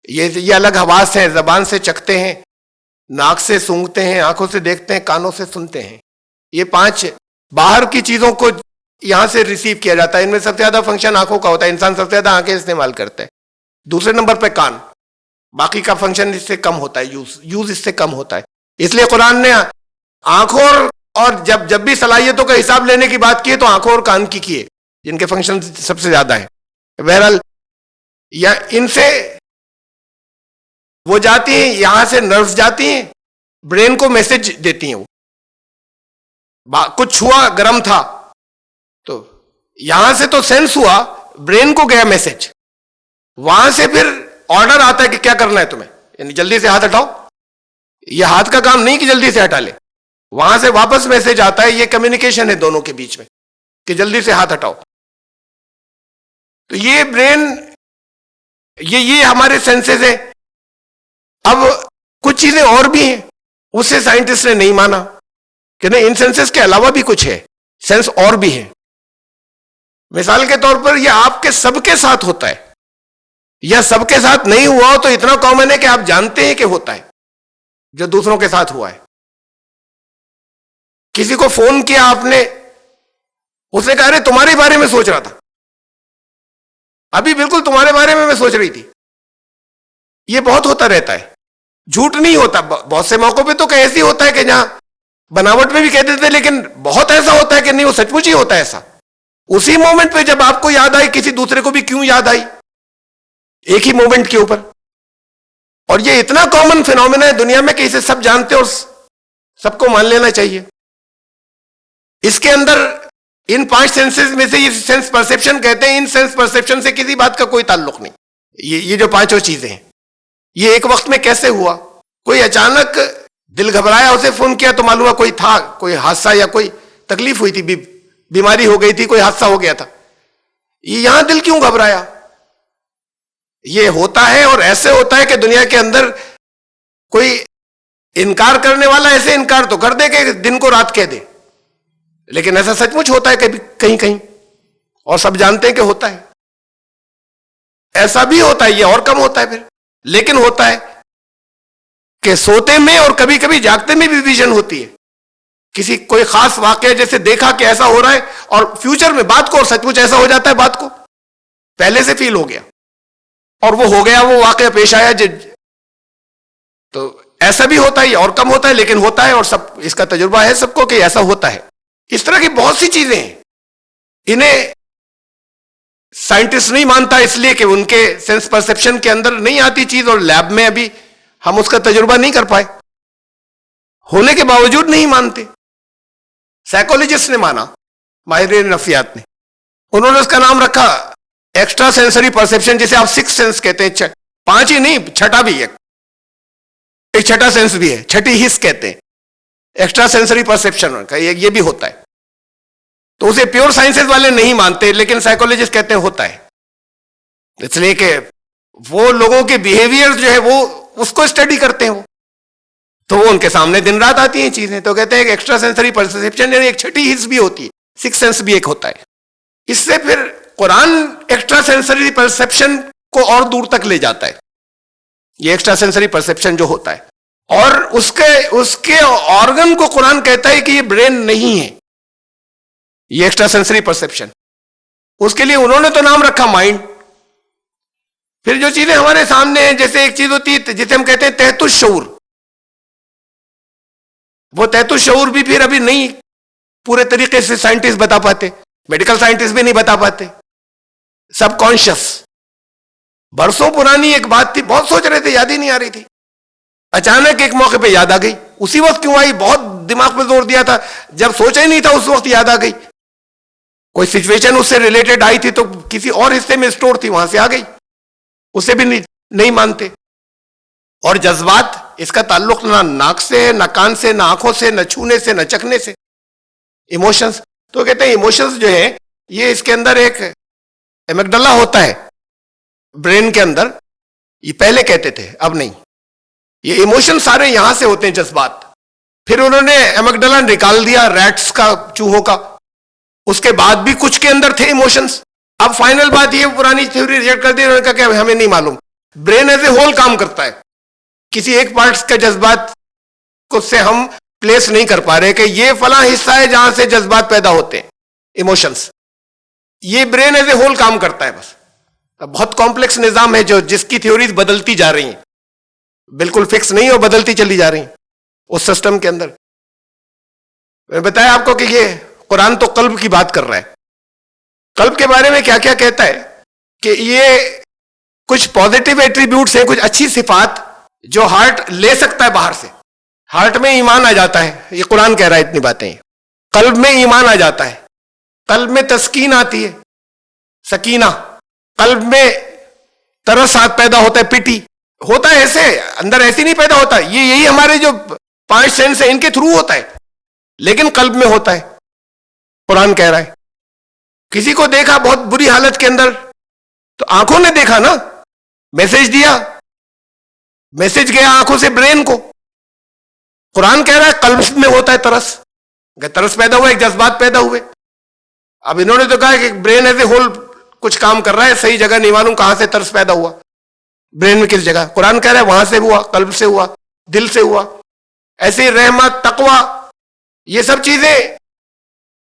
یہ الگ حواس ہیں. زبان سے چکھتے ہیں, ناک سے سونگھتے ہیں, آنکھوں سے دیکھتے ہیں, کانوں سے سنتے ہیں. یہ 5 باہر کی چیزوں کو یہاں سے ریسیو کیا جاتا ہے. ان میں سب سے زیادہ فنکشن آنکھوں کا ہوتا ہے. انسان سب سے زیادہ آنکھیں استعمال کرتا ہے. دوسرے نمبر پہ کان. باقی کا فنکشن اس سے کم ہوتا ہے, یوز اس سے کم ہوتا ہے. اس لیے قرآن نے آنکھوں اور جب بھی صلاحیتوں کا حساب لینے کی بات کی ہے تو آنکھوں اور کان کی ہے, جن کے فنکشن سب سے زیادہ ہیں. بہرحال یا ان سے وہ جاتی ہیں, یہاں سے نروز جاتی ہیں, برین کو میسج دیتی ہیں. وہ کچھ ہوا, گرم تھا, تو یہاں سے تو سینس ہوا, برین کو گیا میسج, وہاں سے پھر آرڈر آتا ہے کہ کیا کرنا ہے تمہیں, یعنی جلدی سے ہاتھ ہٹاؤ. یہ ہاتھ کا کام نہیں کہ جلدی سے ہٹا لے, وہاں سے واپس میسج آتا ہے. یہ کمیونیکیشن ہے دونوں کے بیچ میں کہ جلدی سے ہاتھ ہٹاؤ. تو یہ برین, یہ ہمارے سینسز ہیں. اب کچھ چیزیں اور بھی ہیں, اس سے سائنٹسٹ نے نہیں مانا کہ نہیں, ان سینسز کے علاوہ بھی کچھ ہے, سینس اور بھی ہے. مثال کے طور پر یہ آپ کے سب کے ساتھ ہوتا ہے, یا سب کے ساتھ نہیں ہوا ہو تو اتنا کامن ہے کہ آپ جانتے ہیں کہ ہوتا ہے, جو دوسروں کے ساتھ ہوا ہے. کسی کو فون کیا آپ نے, اس نے کہا ارے تمہارے بارے میں سوچ رہا تھا, ابھی بالکل تمہارے بارے میں سوچ رہی تھی. یہ بہت ہوتا رہتا ہے, جھوٹ نہیں ہوتا. بہت سے موقعوں پہ تو کہ ایسی ہوتا ہے کہ جہاں بناوٹ میں بھی کہہ دیتے, لیکن بہت ایسا ہوتا ہے کہ نہیں, وہ سچ مچ ہی ہوتا ہے ایسا. اسی مومنٹ پہ جب آپ کو یاد آئی, کسی دوسرے کو بھی کیوں یاد آئی, ایک ہی مومنٹ کے اوپر. اور یہ اتنا کامن فینومینا ہے دنیا میں کہ اسے سب جانتے اور سب کو مان لینا چاہیے. اس کے اندر ان 5 سینسز میں سے یہ سینس پرسیپشن کہتے ہیں. ان سینس پرسیپشن سے کسی بات کا کوئی تعلق نہیں. یہ جو 5 چیزیں ہیں, یہ ایک وقت میں کیسے ہوا. کوئی اچانک دل گھبرایا, اسے فون کیا تو معلوم ہوا کوئی تھا, کوئی حادثہ یا کوئی تکلیف ہوئی تھی, بیماری ہو گئی تھی, کوئی حادثہ ہو گیا تھا. یہاں دل کیوں گھبرایا؟ یہ ہوتا ہے, اور ایسے ہوتا ہے کہ دنیا کے اندر کوئی انکار کرنے والا ایسے انکار تو کر دے کہ دن کو رات کہہ دے, لیکن ایسا سچ مچ ہوتا ہے کہ کہیں کہیں, اور سب جانتے ہیں کہ ہوتا ہے. ایسا بھی ہوتا ہے, یہ اور کم ہوتا ہے پھر, لیکن ہوتا ہے کہ سوتے میں اور کبھی کبھی جاگتے میں بھی ویژن ہوتی ہے. کسی کوئی خاص واقعہ جیسے دیکھا کہ ایسا ہو رہا ہے, اور فیوچر میں بات کو, اور سچ مچ ایسا ہو جاتا ہے, بات کو پہلے سے فیل ہو گیا اور وہ ہو گیا, وہ واقعہ پیش آیا. تو ایسا بھی ہوتا ہے, یہ اور کم ہوتا ہے, لیکن ہوتا ہے, اور سب اس کا تجربہ ہے سب کو کہ ایسا ہوتا ہے. اس طرح کی بہت سی چیزیں ہیں, انہیں سائنٹسٹ نہیں مانتا اس لیے کہ ان کے سینس پرسیپشن کے اندر نہیں آتی چیز, اور لیب میں ابھی ہم اس کا تجربہ نہیں کر پائے. ہونے کے باوجود نہیں مانتے. سائیکولوجسٹ نے مانا, ماہرین نفسیات نے, انہوں نے اس کا نام رکھا ایکسٹرا سینسری پرسیپشن, جسے آپ 6 سینس کہتے ہیں. 5 ہی نہیں, 6 بھی ہے, ایک 6 سینس بھی ہے, 6 حص کہتے ہیں. ایکسٹرا سینسری پرسیپشن کا یہ بھی ہوتا ہے. تو اسے پیور سائنسز والے نہیں مانتے, لیکن سائیکولوجسٹ کہتے ہیں ہوتا ہے. اس لیے کہ وہ لوگوں کے بیہیویئر جو ہے وہ اس کو اسٹڈی کرتے ہیں, تو وہ ان کے سامنے دن رات آتی ہیں چیزیں. تو کہتے ہیں کہ ایکسٹرا سینسری پرسیپشن یعنی ایک 6 حص بھی ہوتی ہے, 6 سینس بھی ایک ہوتا ہے. اس سے پھر قرآن ایکسٹرا سینسری پرسیپشن کو اور دور تک لے جاتا ہے. یہ ایکسٹرا سینسری پرسیپشن جو ہوتا ہے, اور اس کے آرگن کو قرآن کہتا ہے کہ یہ برین نہیں ہے, یہ ایکسٹرا سینسری پرسیپشن. اس کے لیے انہوں نے تو نام رکھا مائنڈ. پھر جو چیزیں ہمارے سامنے ہیں, جیسے ایک چیز ہوتی ہے جسے ہم کہتے ہیں تحت الشعور, وہ تحت الشعور بھی پھر ابھی نہیں پورے طریقے سے سائنٹسٹ بتا پاتے, میڈیکل سائنٹسٹ بھی نہیں بتا پاتے. سب کانشس, برسوں پرانی ایک بات تھی, بہت سوچ رہے تھے, یاد ہی نہیں آ رہی تھی. اچانک ایک موقع پہ یاد آ گئی. اسی وقت کیوں آئی, بہت دماغ پہ زور دیا تھا, جب سوچا ہی نہیں تھا اس وقت یاد آ گئی. کوئی سچویشن اس سے ریلیٹڈ آئی تھی تو کسی اور حصے میں اسٹور تھی, وہاں سے آ گئی. اسے بھی نہیں مانتے. اور جذبات, اس کا تعلق نہ ناک سے, نہ کان سے, نہ آنکھوں سے, نہ چھونے سے, نہ چکھنے سے. ایموشنز, تو کہتے ہیں ایموشنز جو ہیں یہ اس کے اندر ایک ایمگڈلا ہوتا ہے برین کے اندر، یہ پہلے کہتے تھے اب نہیں، یہ ایموشن سارے یہاں سے ہوتے ہیں جذبات. پھر انہوں نے ایمگڈلا نکال دیا ریٹس کا، چوہوں کا، اس کے بعد بھی کچھ کے اندر تھے ایموشنز. اب فائنل بات یہ پرانی تھیوری ریجیکٹ کر دی، انہوں نے کہا کہ ہمیں نہیں معلوم. برین ایز اے ہول کام کرتا ہے، کسی ایک پارٹس کے جذبات کو سے ہم پلیس نہیں کر پا رہے کہ یہ فلاں حصہ ہے جہاں سے جذبات پیدا ہوتے ہیں، ایموشنز. یہ برین ایز اے ہول کام کرتا ہے بس. بہت کمپلیکس نظام ہے جو جس کی تھیوریز بدلتی جا رہی ہیں، بالکل فکس نہیں اور بدلتی چلی جا رہی ہیں اس سسٹم کے اندر. میں بتایا آپ کو کہ یہ قرآن تو قلب کی بات کر رہا ہے. قلب کے بارے میں کیا کیا کہتا ہے کہ یہ کچھ پازیٹیو ایٹریبیوٹس ہیں، کچھ اچھی صفات جو ہارٹ لے سکتا ہے باہر سے. ہارٹ میں ایمان آ جاتا ہے، یہ قرآن کہہ رہا ہے اتنی باتیں. قلب میں ایمان آ جاتا ہے، قلب میں تسکین آتی ہے، سکینہ. قلب میں ترس پیدا ہوتا ہے، پٹی ہوتا ہے، ایسے اندر ایسی نہیں پیدا ہوتا. یہی ہمارے جو 5 سینس ہیں ان کے تھرو ہوتا ہے، لیکن قلب میں ہوتا ہے. قرآن کہہ رہا ہے کسی کو دیکھا بہت بری حالت کے اندر تو آنکھوں نے دیکھا نا، میسج دیا، میسج گیا آنکھوں سے برین کو. قرآن کہہ رہا ہے قلب میں ہوتا ہے ترس. ترس پیدا ہوا، ایک جذبات پیدا ہوئے. اب انہوں نے تو کہا کہ برین ایز اے ہول کچھ کام کر رہا ہے، صحیح جگہ نہیں معلوم کہاں سے ترس پیدا ہوا، برین میں کس جگہ. قرآن کہہ رہا ہے وہاں سے ہوا، قلب سے ہوا، دل سے ہوا. ایسے رحمت، تقوی، یہ سب چیزیں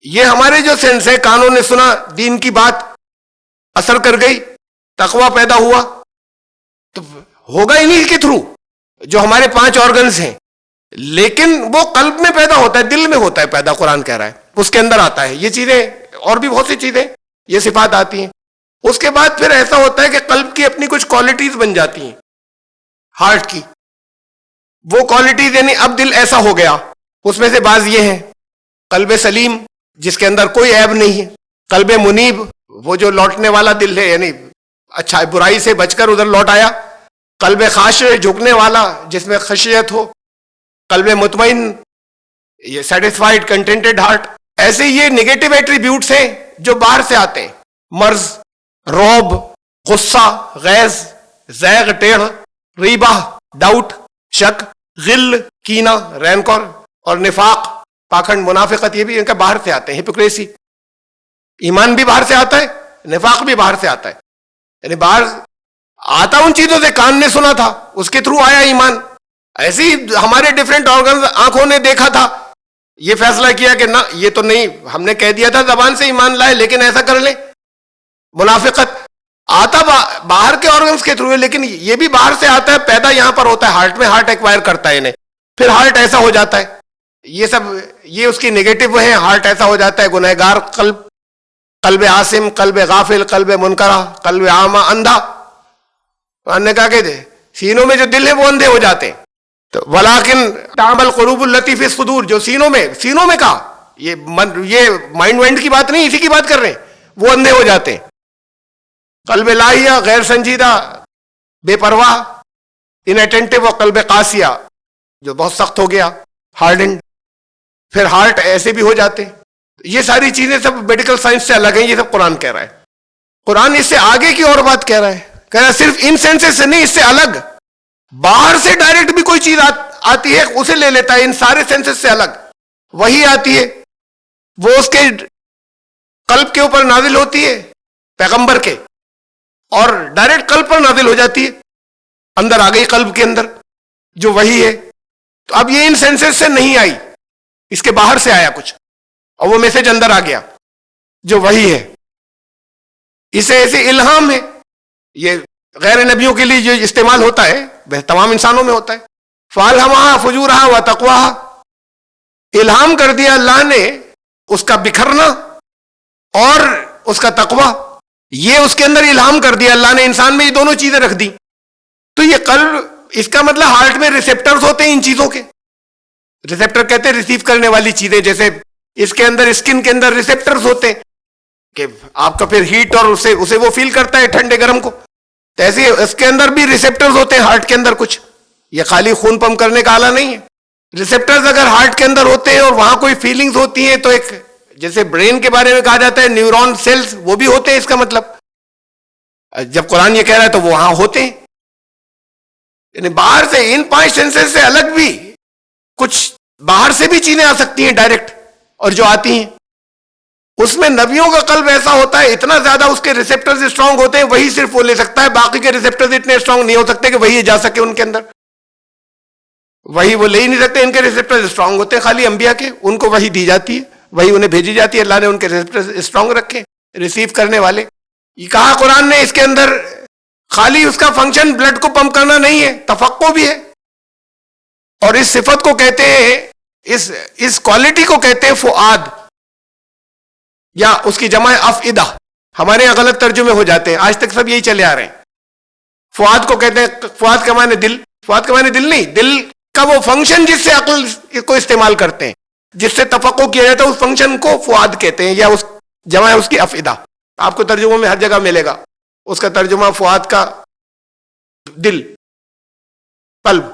یہ ہمارے جو سینس ہے، کانوں نے سنا، دین کی بات اثر کر گئی، تقوی پیدا ہوا، تو ہوگا انہی کے تھرو جو ہمارے 5 آرگنز ہیں. لیکن وہ قلب میں پیدا ہوتا ہے، دل میں ہوتا ہے پیدا. قرآن کہہ رہا ہے اس کے اندر آتا ہے یہ چیزیں، اور بھی بہت سی چیزیں یہ صفات آتی ہیں. اس کے بعد پھر ایسا ہوتا ہے کہ قلب کی اپنی کچھ کوالٹیز بن جاتی ہیں ہارٹ کی. وہ کوالٹیز یعنی اب دل ایسا ہو گیا، اس میں سے بعض یہ ہیں: قلب سلیم جس کے اندر کوئی عیب نہیں ہے، قلب منیب وہ جو لوٹنے والا دل ہے، یعنی اچھا برائی سے بچ کر ادھر لوٹ آیا، قلب خاشع جھکنے والا جس میں خشیت ہو، قلب مطمئن یہ سیٹسفائیڈ کنٹینٹڈ ہارٹ. ایسے یہ نگیٹو ایٹریبیوٹس ہیں جو باہر سے آتے ہیں: مرض، رعب، غصہ، غیظ، زیغ، ٹیڑھ، ریبہ، ڈاؤٹ، شک، غل، کینہ، رینکور، اور نفاق، پاکھنڈ، منافقت. یہ بھی ان کا باہر سے آتے ہیں. ہپوکریسی، ایمان بھی باہر سے آتا ہے، نفاق بھی باہر سے آتا ہے. یعنی باہر آتا ان چیزوں سے، کان نے سنا تھا اس کے تھرو آیا ایمان. ایسے ہی ہمارے ڈیفرنٹ آرگنز، آنکھوں نے دیکھا تھا، یہ فیصلہ کیا کہ نہ یہ تو نہیں، ہم نے کہہ دیا تھا زبان سے ایمان لائے لیکن ایسا کر لیں. منافقت آتا باہر کے آرگنز کے تھرو ہے، لیکن یہ بھی باہر سے آتا ہے، پیدا یہاں پر ہوتا ہے ہارٹ میں، ہارٹ ایکوائر کرتا ہے انہیں، پھر ہارٹ ایسا ہو جاتا ہے. یہ سب یہ اس کی نگیٹو ہے. ہارٹ ایسا ہو جاتا ہے، گنہگار قلب، قلب عاصم، قلب غافل، قلب منکرہ، قلب عامہ، اندھا. انہوں نے کہا کہ سینوں میں جو دل ہے وہ اندھے ہو جاتے ہیں. تو ولیکن تعمل قلوب التی فی الصدور، جو سینوں میں کہا، یہ مائنڈ وائنڈ کی بات نہیں، اسی کی بات کر رہے ہیں، وہ اندھے ہو جاتے ہیں. قلب لاہیہ غیر سنجیدہ، بے پرواہ، ان اٹینٹو، اور قلب قاسیہ جو بہت سخت ہو گیا، ہارڈنڈ. پھر ہارٹ ایسے بھی ہو جاتے ہیں. یہ ساری چیزیں سب میڈیکل سائنس سے الگ ہیں، یہ سب قرآن کہہ رہا ہے. قرآن اس سے آگے کی اور بات کہہ رہا ہے، کہہ رہا ہے صرف ان سینسز سے نہیں، اس سے الگ باہر سے ڈائریکٹ بھی کوئی چیز آتی ہے اسے لے لیتا ہے. ان سارے سینسز سے الگ وہی آتی ہے، وہ اس کے قلب کے اوپر نازل ہوتی ہے پیغمبر کے، اور ڈائریکٹ قلب پر نازل ہو جاتی ہے، اندر آ گئی قلب کے اندر جو وہی ہے. تو اب یہ ان سینسز سے نہیں آئی، اس کے باہر سے آیا کچھ، اور وہ میسج اندر آ گیا جو وہی ہے. اسے ایسے الہام ہے. یہ غیر نبیوں کے لیے جو استعمال ہوتا ہے وہ تمام انسانوں میں ہوتا ہے. فَأَلْهَمَهَا فُجُورَهَا وَتَقْوَاهَا، الہام کر دیا اللہ نے اس کا بکھرنا اور اس کا تقوی. یہ اس کے اندر الہام کر دیا اللہ نے، انسان میں یہ دونوں چیزیں رکھ دی. تو یہ قلب، اس کا مطلب ہارٹ میں ریسیپٹرز ہوتے ہیں ان چیزوں کے. ریسیپٹر کہتے ہیں ریسیو کرنے والی چیزیں، جیسے اس کے اندر اسکن کے اندر ریسیپٹرز ہوتے ہیں کہ آپ کا پھر ہیٹ اور اسے وہ فیل کرتا ہے ٹھنڈے گرم کو. تو ایسے اس کے اندر بھی ریسیپٹرز ہوتے ہیں ہارٹ کے اندر کچھ. یہ خالی خون پمپ کرنے کا آلہ نہیں ہے. ریسیپٹرز اگر ہارٹ کے اندر ہوتے ہیں اور وہاں کوئی فیلنگز ہوتی ہیں تو ایک جیسے برین کے بارے میں کہا جاتا ہے نیورون سیلز وہ بھی ہوتے ہیں، اس کا مطلب جب قرآن یہ کہہ رہا ہے تو وہ وہاں ہوتے ہیں. یعنی باہر سے ان 5 سینسز سے الگ بھی کچھ باہر سے بھی چیزیں آ سکتی ہیں ڈائریکٹ، اور جو آتی ہیں اس میں نبیوں کا قلب ایسا ہوتا ہے، اتنا زیادہ اس کے ریسپٹرز اسٹرانگ ہوتے ہیں، وہی صرف وہ لے سکتا ہے، باقی کے ریسپٹرز اتنے اسٹرانگ نہیں ہو سکتے کہ وہی جا سکے ان کے اندر، وہی وہ لے ہی نہیں سکتے. ان کے ریسپٹرز اسٹرانگ ہوتے ہیں خالی انبیاء کے، ان کو وہی دی جاتی ہے، وہی انہیں بھیجی جاتی ہے، اللہ نے ان کے ریسپٹرز اسٹرانگ رکھے ریسیو کرنے والے. یہ کہا قرآن نے اس کے اندر خالی اس کا فنکشن بلڈ کو پمپ کرنا نہیں ہے، تفقع بھی ہے. اور اس صفت کو کہتے ہیں، اس کوالٹی کو کہتے ہیں فؤاد، یا اس کی جمع افئدہ. ہمارے یہاں غلط ترجمے ہو جاتے ہیں، آج تک سب یہی چلے آ رہے ہیں. فؤاد کو کہتے ہیں، فؤاد کا معنی دل، فؤاد کا معنی دل نہیں، دل کا وہ فنکشن جس سے عقل کو استعمال کرتے ہیں، جس سے تفقع کیا جاتا ہے، اس فنکشن کو فؤاد کہتے ہیں، یا اس جمع اس کی افئدہ. آپ کو ترجموں میں ہر جگہ ملے گا اس کا ترجمہ فؤاد کا دل، قلب.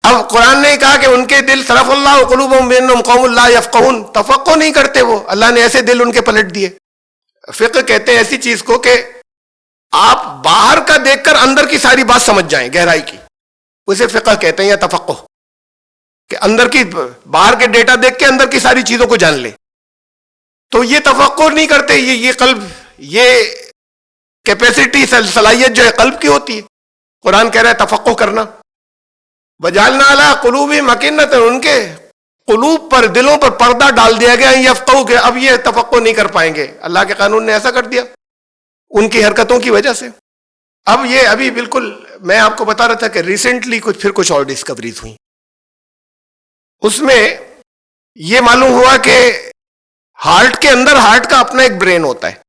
اب قرآن نے کہا کہ ان کے دل صرف اللہ قلوبہم بانہم قوم لا یفقہون، تفقع نہیں کرتے وہ، اللہ نے ایسے دل ان کے پلٹ دیے. فقہ کہتے ہیں ایسی چیز کو کہ آپ باہر کا دیکھ کر اندر کی ساری بات سمجھ جائیں گہرائی کی، اسے فقہ کہتے ہیں یا تفقہ، کہ اندر کی باہر کے ڈیٹا دیکھ کے اندر کی ساری چیزوں کو جان لے. تو یہ تفقع نہیں کرتے، یہ قلب، یہ کیپیسٹی صلاحیت جو ہے قلب کی ہوتی ہے. قرآن کہہ رہا ہے تفقع کرنا. وجعلنا علی قلوبہم اکنۃ، ان کے قلوب پر، دلوں پر پردہ ڈال دیا گیا، یفقہوا، کہ اب یہ تفقع نہیں کر پائیں گے. اللہ کے قانون نے ایسا کر دیا ان کی حرکتوں کی وجہ سے. اب یہ ابھی بالکل میں آپ کو بتا رہا تھا کہ ریسنٹلی کچھ اور ڈسکوریز ہوئی، اس میں یہ معلوم ہوا کہ ہارٹ کے اندر، ہارٹ کا اپنا ایک برین ہوتا ہے.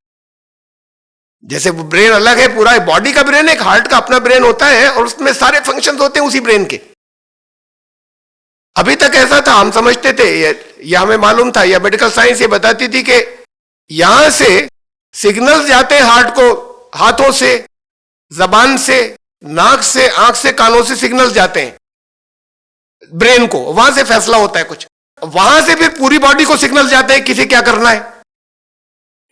جیسے وہ برین الگ ہے، پورا باڈی کا برین، ایک ہارٹ کا اپنا برین ہوتا ہے، اور اس میں سارے فنکشنز ہوتے ہیں اسی برین کے. ابھی تک ایسا تھا، ہم سمجھتے تھے، یا ہمیں معلوم تھا، یا میڈیکل سائنس یہ بتاتی تھی کہ یہاں سے سگنلز جاتے ہیں ہارٹ کو، ہاتھوں سے، زبان سے، ناک سے، آنکھ سے، کانوں سے سگنلز جاتے ہیں برین کو، وہاں سے فیصلہ ہوتا ہے کچھ، وہاں سے پھر پوری باڈی کو سگنلز جاتے ہیں، کسے کیا کرنا ہے،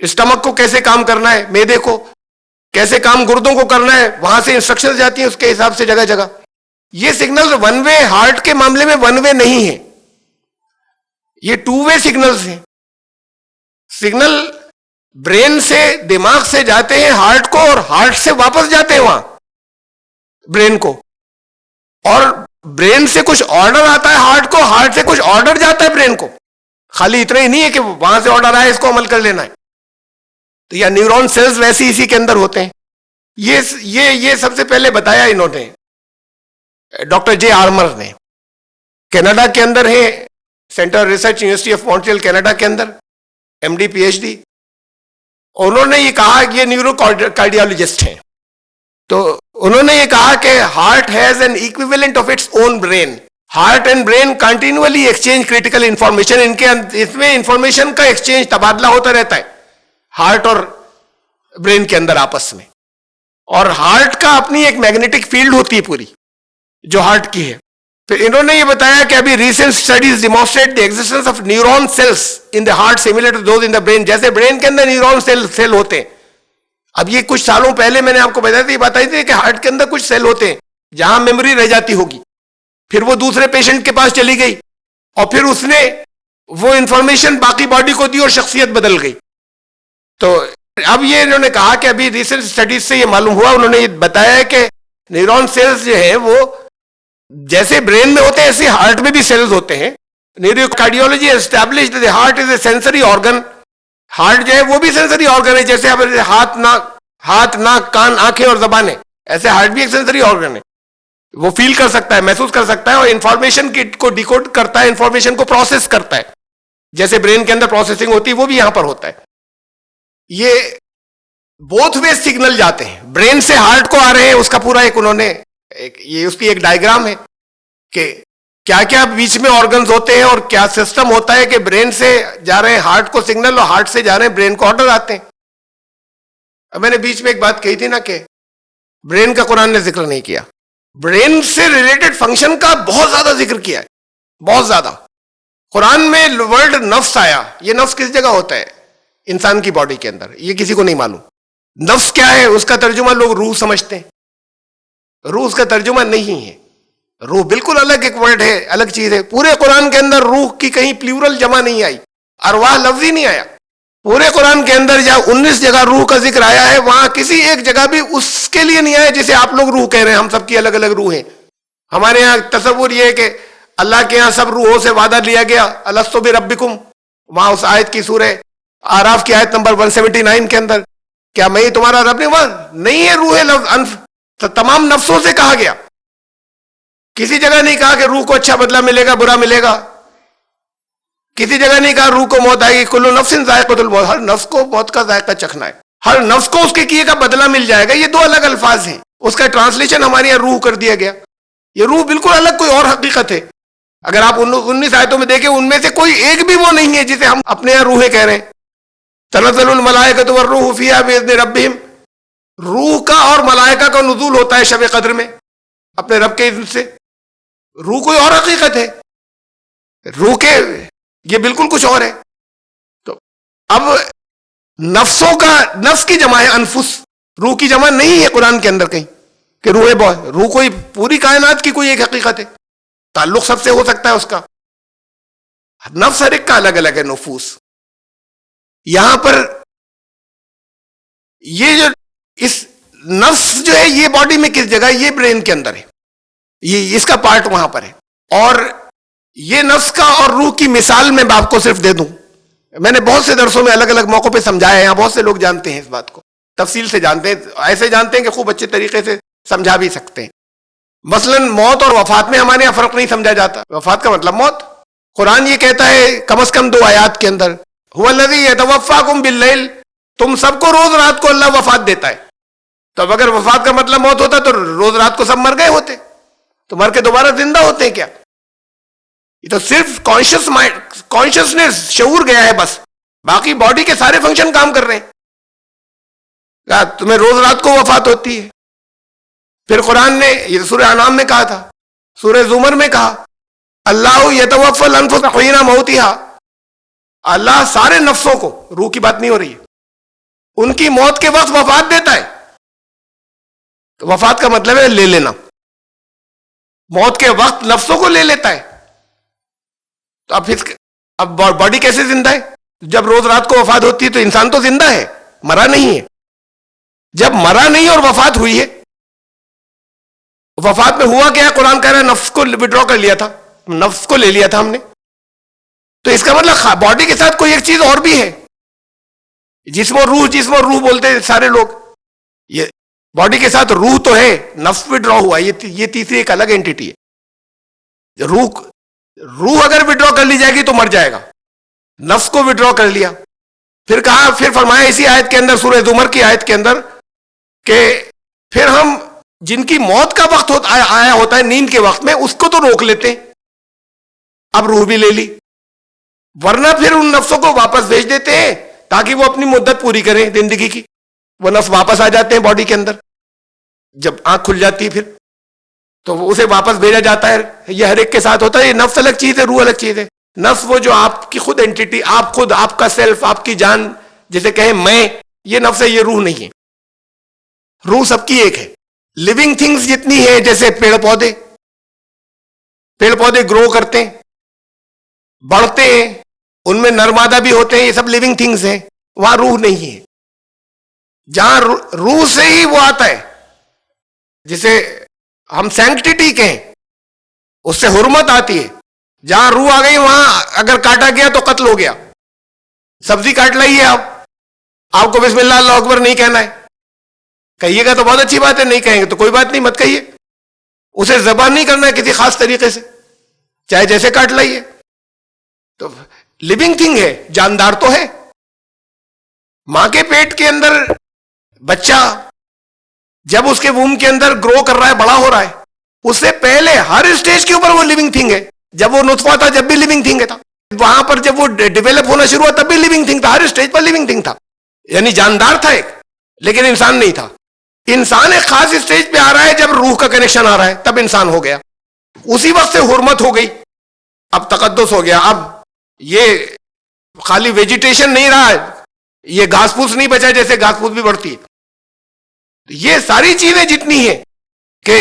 اسٹمک کو کیسے کام کرنا ہے، معدے کو کیسے کام، گردوں کو کرنا ہے، وہاں سے انسٹرکشنز جاتی ہیں اس کے حساب سے جگہ جگہ. یہ سگنل ون وے، ہارٹ کے معاملے میں ون وے نہیں ہے، یہ 2 وے سگنلز ہیں. سگنل برین سے، دماغ سے جاتے ہیں ہارٹ کو، اور ہارٹ سے واپس جاتے ہیں وہاں برین کو، اور برین سے کچھ آرڈر آتا ہے ہارٹ کو، ہارٹ سے کچھ آرڈر جاتا ہے برین کو. خالی اتنا ہی نہیں ہے کہ وہاں سے آرڈر آئے اس کو عمل کر لینا ہے. تو یا نیورون سیلز ویسے اسی کے اندر ہوتے ہیں. یہ سب سے پہلے بتایا انہوں نے ڈاکٹر جے آرمر نے، کینیڈا کے اندر ہے، centre research university of Montreal Canada کے اندر، M D P H D. انہوں نے یہ کہا کہ یہ نیورو کارڈیالوجسٹ ہیں، تو انہوں نے یہ کہا کہ heart has an equivalent of its own brain. Heart and brain continually exchange critical information, اس میں انفارمیشن کا ایکسچینج، تبادلہ ہوتا رہتا ہے ہارٹ اور برین کے اندر آپس میں. اور ہارٹ کا اپنی ایک میگنیٹک فیلڈ ہوتی ہے پوری جو ہارٹ کی ہے. پھر انہوں نے یہ بتایا کہ ابھی recent studies demonstrate the existence of neuron cells in the heart similar to those in the brain, جیسے برین کے اندر نیورون سیل ہوتے ہیں. اب یہ کچھ سالوں پہلے میں نے آپ کو بتائی تھی کہ ہارٹ کے اندر کچھ سیل ہوتے ہیں جہاں میموری رہ جاتی ہوگی، پھر وہ دوسرے پیشنٹ کے پاس چلی گئی، اور پھر اس نے وہ انفارمیشن باقی باڈی کو دی اور شخصیت بدل گئی. تو اب یہ انہوں نے کہا کہ ابھی ریسنٹ اسٹڈیز سے یہ معلوم ہوا، انہوں نے یہ بتایا کہ نیورون سیلز جو ہیں وہ جیسے برین میں ہوتے ہیں ایسے ہارٹ میں بھی سیلز ہوتے ہیں. Neuro cardiology established the heart is a sensory organ. Heart جو ہے وہ بھی سینسری آرگن ہے، جیسے ہاتھ، ناک، کان، آنکھیں اور زبانیں، ایسے ہارٹ بھی ایک سینسری آرگن ہے. وہ فیل کر سکتا ہے، محسوس کر سکتا ہے، اور انفارمیشن کو ڈیکوڈ کرتا ہے، انفارمیشن کو پروسیس کرتا ہے. جیسے برین کے اندر پروسیسنگ ہوتی ہے وہ بھی یہاں پر ہوتا ہے. یہ بوتھ وے سگنل جاتے ہیں، برین سے ہارٹ کو آ رہے ہیں، اس کا پورا ایک انہوں نے یہ اس کی ایک ڈائیگرام ہے کہ کیا کیا بیچ میں آرگنز ہوتے ہیں اور کیا سسٹم ہوتا ہے کہ برین سے جا رہے ہیں ہارٹ کو سگنل، اور ہارٹ سے جا رہے ہیں برین کو آرڈر آتے ہیں. اب میں نے بیچ میں ایک بات کہی تھی نا کہ برین کا قرآن نے ذکر نہیں کیا، برین سے ریلیٹڈ فنکشن کا بہت زیادہ ذکر کیا ہے، بہت زیادہ. قرآن میں ورڈ نفس آیا، یہ نفس کس جگہ ہوتا ہے؟ انسان کی باڈی کے اندر، یہ کسی کو نہیں معلوم۔ نفس کیا ہے؟ اس کا ترجمہ لوگ روح سمجھتے ہیں، روح اس کا ترجمہ نہیں ہے۔ روح بالکل الگ ایک ورڈ ہے، الگ چیز ہے۔ پورے قرآن کے اندر روح کی کہیں پلیورل جمع نہیں آئی، ارواح لفظ ہی نہیں آیا۔ پورے قرآن کے اندر جہاں 19 جگہ روح کا ذکر آیا ہے، وہاں کسی ایک جگہ بھی اس کے لیے نہیں آیا جسے آپ لوگ روح کہہ رہے ہیں۔ ہم سب کی الگ الگ روح ہیں۔ ہمارے یہاں تصور یہ ہے کہ اللہ کے یہاں سب روحوں سے وعدہ لیا گیا، الستو بربکم، وہاں اس آیت کی سورہ آراف کی آیت نمبر 179 کے اندر، کیا میں تمہارا رب نہیں ہے؟ روح لفظ تمام نفسوں سے کہا گیا، کسی جگہ نہیں کہا کہ روح کو اچھا بدلہ ملے گا برا ملے گا، کسی جگہ نہیں کہا روح کو موت آئے گی۔ کل نفس ذائقۃ الموت، ہر نفس کو موت کا ذائقہ چکھنا ہے، ہر نفس کو اس کے کیے کا بدلہ مل جائے گا۔ یہ دو الگ الفاظ ہیں، اس کا ٹرانسلیشن ہمارے یہاں روح کر دیا گیا۔ یہ روح بالکل الگ کوئی اور حقیقت ہے۔ اگر آپ 19 آیتوں میں دیکھیں، ان میں سے کوئی ایک بھی وہ نہیں ہے جسے ہم اپنے یہاں روحیں کہہ رہے ہیں۔ تنزل الملائکۃ والروح فیہا باذن ربہم، روح کا اور ملائکہ کا نزول ہوتا ہے شب قدر میں اپنے رب کے اذن سے۔ روح کوئی اور حقیقت ہے، روح کے یہ بالکل کچھ اور ہے۔ تو اب نفسوں کا، نفس کی جمع ہے انفس، روح کی جمع نہیں ہے قرآن کے اندر کہیں کہ روح کوئی پوری کائنات کی کوئی ایک حقیقت ہے، تعلق سب سے ہو سکتا ہے اس کا۔ نفس ہر ایک کا الگ الگ ہے، نفوس۔ یہاں پر یہ جو اس نفس جو ہے، یہ باڈی میں کس جگہ؟ یہ برین کے اندر ہے، یہ اس کا پارٹ وہاں پر ہے۔ اور یہ نفس کا اور روح کی مثال میں آپ کو صرف دے دوں، میں نے بہت سے درسوں میں الگ الگ موقعوں پہ سمجھایا ہے، یہاں بہت سے لوگ جانتے ہیں اس بات کو، تفصیل سے جانتے ہیں، ایسے جانتے ہیں کہ خوب اچھے طریقے سے سمجھا بھی سکتے ہیں۔ مثلا موت اور وفات میں ہمارے یہاں فرق نہیں سمجھا جاتا۔ وفات کا مطلب موت، قرآن یہ کہتا ہے کم از کم 2 آیات کے اندر، هو الذی یتوفاکم باللیل، تم سب کو روز رات کو اللہ وفات دیتا ہے۔ تو اب اگر وفات کا مطلب موت ہوتا تو روز رات کو سب مر گئے ہوتے، تو مر کے دوبارہ زندہ ہوتے ہیں کیا؟ یہ تو صرف کانشیسنس، شعور گیا ہے بس، باقی باڈی کے سارے فنکشن کام کر رہے ہیں۔ تمہیں روز رات کو وفات ہوتی ہے۔ پھر قرآن نے یہ سورہ انعام میں کہا تھا، سورہ زمر میں کہا، اللہ یتوفی الانفس حین موتہا، اللہ سارے نفسوں کو، روح کی بات نہیں ہو رہی ہے، ان کی موت کے وقت وفات دیتا ہے۔ تو وفات کا مطلب ہے لے لینا، موت کے وقت نفسوں کو لے لیتا ہے۔ تو اب باڈی کیسے زندہ ہے؟ جب روز رات کو وفات ہوتی ہے تو انسان تو زندہ ہے، مرا نہیں ہے۔ جب مرا نہیں اور وفات ہوئی ہے، وفات میں ہوا کیا ہے؟ قرآن کہہ رہا ہے نفس کو وڈرا کر لیا تھا، نفس کو لے لیا تھا ہم نے۔ تو اس کا مطلب باڈی کے ساتھ کوئی ایک چیز اور بھی ہے، جسم اور روح بولتے ہیں سارے لوگ، یہ باڈی کے ساتھ روح تو ہے، نفس وڈرا ہوا، یہ تیسری ایک الگ اینٹیٹی ہے۔ روح اگر وڈرا کر لی جائے گی تو مر جائے گا، نفس کو وڈرا کر لیا۔ پھر کہا، پھر فرمایا اسی آیت کے اندر، سورہ زمر کی آیت کے اندر، کہ پھر ہم جن کی موت کا وقت آیا ہوتا ہے نیند کے وقت میں، اس کو تو روک لیتے ہیں، اب روح بھی لے لی، ورنہ پھر ان نفسوں کو واپس بھیج دیتے ہیں تاکہ وہ اپنی مدت پوری کریں زندگی کی۔ وہ نفس واپس آ جاتے ہیں باڈی کے اندر، جب آنکھ کھل جاتی ہے پھر تو اسے واپس بھیجا جاتا ہے۔ یہ ہر ایک کے ساتھ ہوتا ہے۔ یہ نفس الگ چیز ہے، روح الگ چیز ہے۔ نفس وہ جو آپ کی خود اینٹیٹی، آپ خود، آپ کا سیلف، آپ کی جان، جسے کہیں میں، یہ نفس ہے، یہ روح نہیں ہے۔ روح سب کی ایک ہے۔ لیونگ تھنگز جتنی ہے، جیسے پیڑ پودے گرو کرتے ہیں، بڑھتے ہیں، ان میں نرمادہ بھی ہوتے ہیں، یہ سب لیونگ تھنگز ہیں، وہاں روح نہیں ہے۔ جہاں روح سے ہی وہ آتا ہے، جسے ہم سینکٹیٹی کہیں، اس سے حرمت آتی ہے۔ جہاں روح آ گئی وہاں اگر کاٹا گیا تو قتل ہو گیا۔ سبزی کاٹ لائیے آپ کو بسم اللہ اللہ اکبر نہیں کہنا ہے، کہیے گا تو بہت اچھی بات ہے، نہیں کہیں گے تو کوئی بات نہیں، مت کہیے۔ اسے ذبح نہیں کرنا ہے کسی خاص طریقے سے، چاہے جیسے کاٹ لائیے۔ تو لیونگ تھنگ ہے، جاندار تو ہے۔ ماں کے پیٹ کے اندر بچہ جب اس کے ووم کے اندر گرو کر رہا ہے، بڑا ہو رہا ہے، اس سے پہلے ہر اسٹیج کے اوپر وہ لیونگ تھنگ ہے۔ جب وہ نطفہ تھا جب بھی لیونگ تھنگ تھا، وہاں پر جب وہ ڈیولپ ہونا شروع ہوا تب بھی لیونگ تھنگ تھا، ہر اسٹیج پر لیونگ تھنگ تھا، یعنی جاندار تھا ایک، لیکن انسان نہیں تھا۔ انسان ایک خاص اسٹیج پہ آ رہا ہے جب روح کا کنیکشن آ رہا ہے، تب انسان ہو گیا۔ اسی وقت سے حرمت ہو گئی، اب تقدس ہو گیا، اب یہ خالی ویجیٹیشن نہیں رہا، یہ گھاس پھوس نہیں بچا جیسے گھاس پھوس بھی بڑھتی ہے. یہ ساری چیزیں جتنی ہیں کہ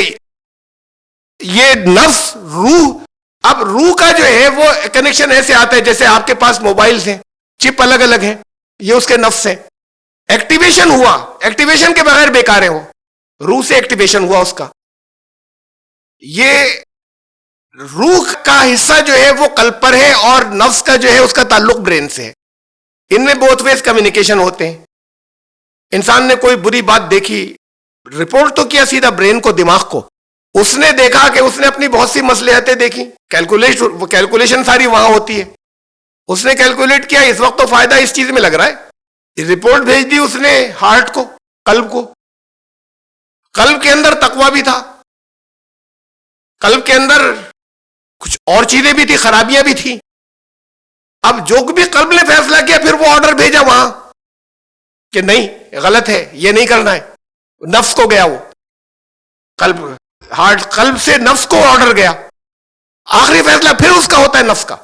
یہ نفس، روح، اب روح کا جو ہے وہ کنیکشن ایسے آتا ہے جیسے آپ کے پاس موبائلز ہیں، چپ الگ الگ ہیں، یہ اس کے نفس ہیں. ایکٹیویشن ہوا، ایکٹیویشن کے بغیر بیکار ہے، وہ روح سے ایکٹیویشن ہوا اس کا. یہ روح کا حصہ جو ہے وہ قلب پر ہے اور نفس کا جو ہے اس کا تعلق برین سے ہے. ان میں بوتھ ویز کمیونیکیشن ہوتے ہیں. انسان نے کوئی بری بات دیکھی، رپورٹ تو کیا سیدھا برین کو، دماغ کو. اس نے دیکھا کہ اس نے اپنی بہت سی مصلحتیں دیکھی، کیلکولیشن ساری وہاں ہوتی ہے. اس نے کیلکولیٹ کیا اس وقت تو فائدہ اس چیز میں لگ رہا ہے، رپورٹ بھیج دی اس نے ہارٹ کو، قلب کو. قلب کے اندر تقوی بھی تھا، قلب کے اندر کچھ اور چیزیں بھی تھی، خرابیاں بھی تھی. اب جو بھی قلب نے فیصلہ کیا پھر وہ آرڈر بھیجا وہاں کہ نہیں غلط ہے، یہ نہیں کرنا ہے. نفس کو گیا وہ، قلب، ہارٹ، قلب سے نفس کو آرڈر گیا. آخری فیصلہ پھر اس کا ہوتا ہے، نفس کا.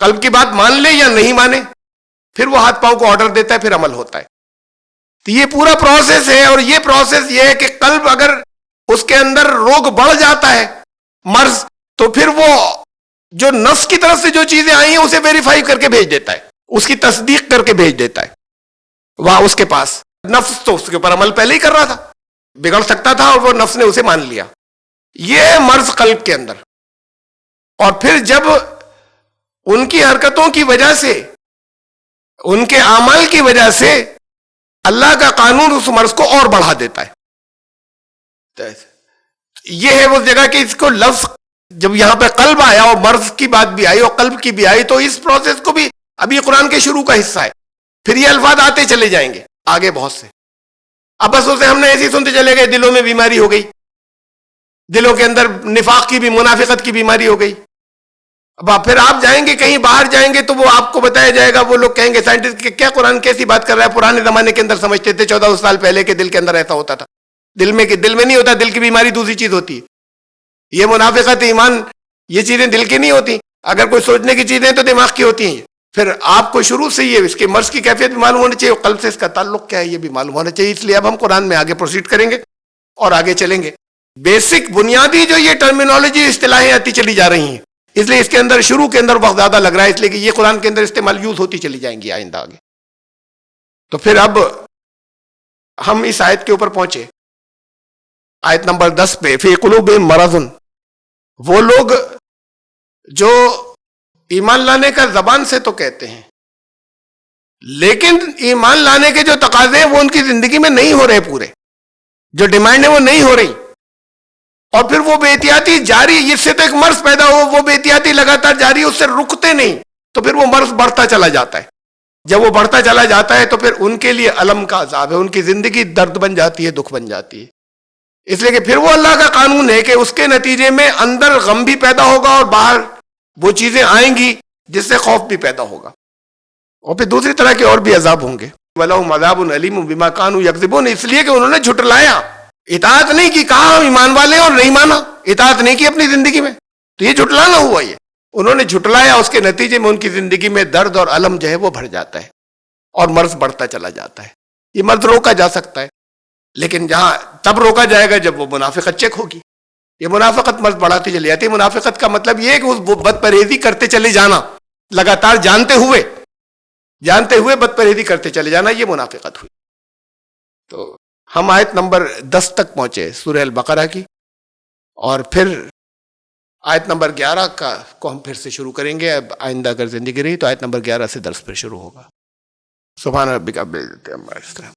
قلب کی بات مان لے یا نہیں مانے، پھر وہ ہاتھ پاؤں کو آرڈر دیتا ہے، پھر عمل ہوتا ہے. تو یہ پورا پروسیس ہے. اور یہ پروسیس یہ ہے کہ قلب اگر اس کے اندر روگ بڑھ جاتا ہے، مرض، تو پھر وہ جو نفس کی طرف سے جو چیزیں آئی ہیں اسے ویریفائی کر کے بھیج دیتا ہے، اس کی تصدیق کر کے بھیج دیتا ہے وہاں اس کے پاس. نفس تو اس کے اوپر عمل پہلے ہی کر رہا تھا، بگڑ سکتا تھا، اور وہ نفس نے اسے مان لیا. یہ مرض قلب کے اندر. اور پھر جب ان کی حرکتوں کی وجہ سے، ان کے اعمال کی وجہ سے اللہ کا قانون اس مرض کو اور بڑھا دیتا ہے. یہ ہے وہ جگہ کہ اس کو لفظ جب یہاں پہ قلب آیا اور مرض کی بات بھی آئی اور قلب کی بھی آئی، تو اس پروسیس کو بھی ابھی قرآن کے شروع کا حصہ ہے. پھر یہ الفاظ آتے چلے جائیں گے آگے بہت سے. اب بس اسے ہم نے ایسے سنتے چلے گئے، دلوں میں بیماری ہو گئی، دلوں کے اندر نفاق کی بھی، منافقت کی بیماری ہو گئی. اب پھر آپ جائیں گے کہیں باہر جائیں گے تو وہ آپ کو بتایا جائے گا، وہ لوگ کہیں گے سائنٹسٹ کہ کیا قرآن کیسی بات کر رہا ہے. پرانے زمانے کے اندر سمجھتے تھے 1400 سال پہلے کے دل کے اندر ایسا ہوتا تھا. دل میں نہیں ہوتا، دل کی بیماری دوسری چیز ہوتی ہے. یہ منافقت، ایمان، یہ چیزیں دل کی نہیں ہوتی. اگر کوئی سوچنے کی چیزیں تو دماغ کی ہوتی ہیں. پھر آپ کو شروع سے یہ اس کے مرض کی کیفیت بھی معلوم ہونی چاہیے، قلب سے اس کا تعلق کیا ہے یہ بھی معلوم ہونا چاہیے. اس لیے اب ہم قرآن میں آگے پروسیڈ کریں گے اور آگے چلیں گے. بیسک بنیادی جو یہ ٹرمینالوجی اصطلاحیں آتی چلی جا رہی ہیں، اس لیے اس کے اندر شروع کے اندر وقت زیادہ لگ رہا ہے، اس لیے کہ یہ قرآن کے اندر استعمال یوز ہوتی چلی جائیں گی آئندہ آگے. تو پھر اب ہم اس آیت کے اوپر پہنچے، آیت نمبر 10 پہ. فی قلوبہم مرض، وہ لوگ جو ایمان لانے کا زبان سے تو کہتے ہیں لیکن ایمان لانے کے جو تقاضے ہیں وہ ان کی زندگی میں نہیں ہو رہے، پورے جو ڈیمانڈ ہے وہ نہیں ہو رہی. اور پھر وہ بے احتیاطی جاری، اس سے تو ایک مرض پیدا ہو، وہ بے احتیاطی لگاتار جاری، اس سے رکتے نہیں، تو پھر وہ مرض بڑھتا چلا جاتا ہے. جب وہ بڑھتا چلا جاتا ہے تو پھر ان کے لیے الم کا عذاب ہے، ان کی زندگی درد بن جاتی ہے، دکھ بن جاتی ہے. اس لیے کہ پھر وہ اللہ کا قانون ہے کہ اس کے نتیجے میں اندر غم بھی پیدا ہوگا اور باہر وہ چیزیں آئیں گی جس سے خوف بھی پیدا ہوگا، اور پھر دوسری طرح کے اور بھی عذاب ہوں گے. وَلَهُمْ عَذَابٌ أَلِيمٌ بِمَا كَانُوا يَكْذِبُونَ، اس لیے کہ انہوں نے جھٹلایا، اطاعت نہیں کی. کہا ہم ایمان والے اور نہیں مانا، اطاعت نہیں کی اپنی زندگی میں، تو یہ جھٹلانا ہوا. یہ انہوں نے جھٹلایا، اس کے نتیجے میں ان کی زندگی میں درد اور الم جو ہے وہ بڑھ جاتا ہے اور مرض بڑھتا چلا جاتا ہے. یہ مرض روکا جا سکتا ہے، لیکن جہاں تب روکا جائے گا جب وہ منافقت چیک ہوگی. یہ منافقت مرض بڑھاتی چلی جاتی ہے. منافقت کا مطلب یہ ہے کہ اس بد پرہیزی کرتے چلے جانا، لگاتار جانتے ہوئے بد پرہیزی کرتے چلے جانا، یہ منافقت ہوئی. تو ہم آیت نمبر 10 تک پہنچے سورہ البقرہ کی، اور پھر آیت نمبر 11 کو ہم پھر سے شروع کریں گے. اب آئندہ اگر زندگی رہی تو آیت نمبر 11 سے درس پھر شروع ہوگا. سبحان ربک رب العزت عما یصفون.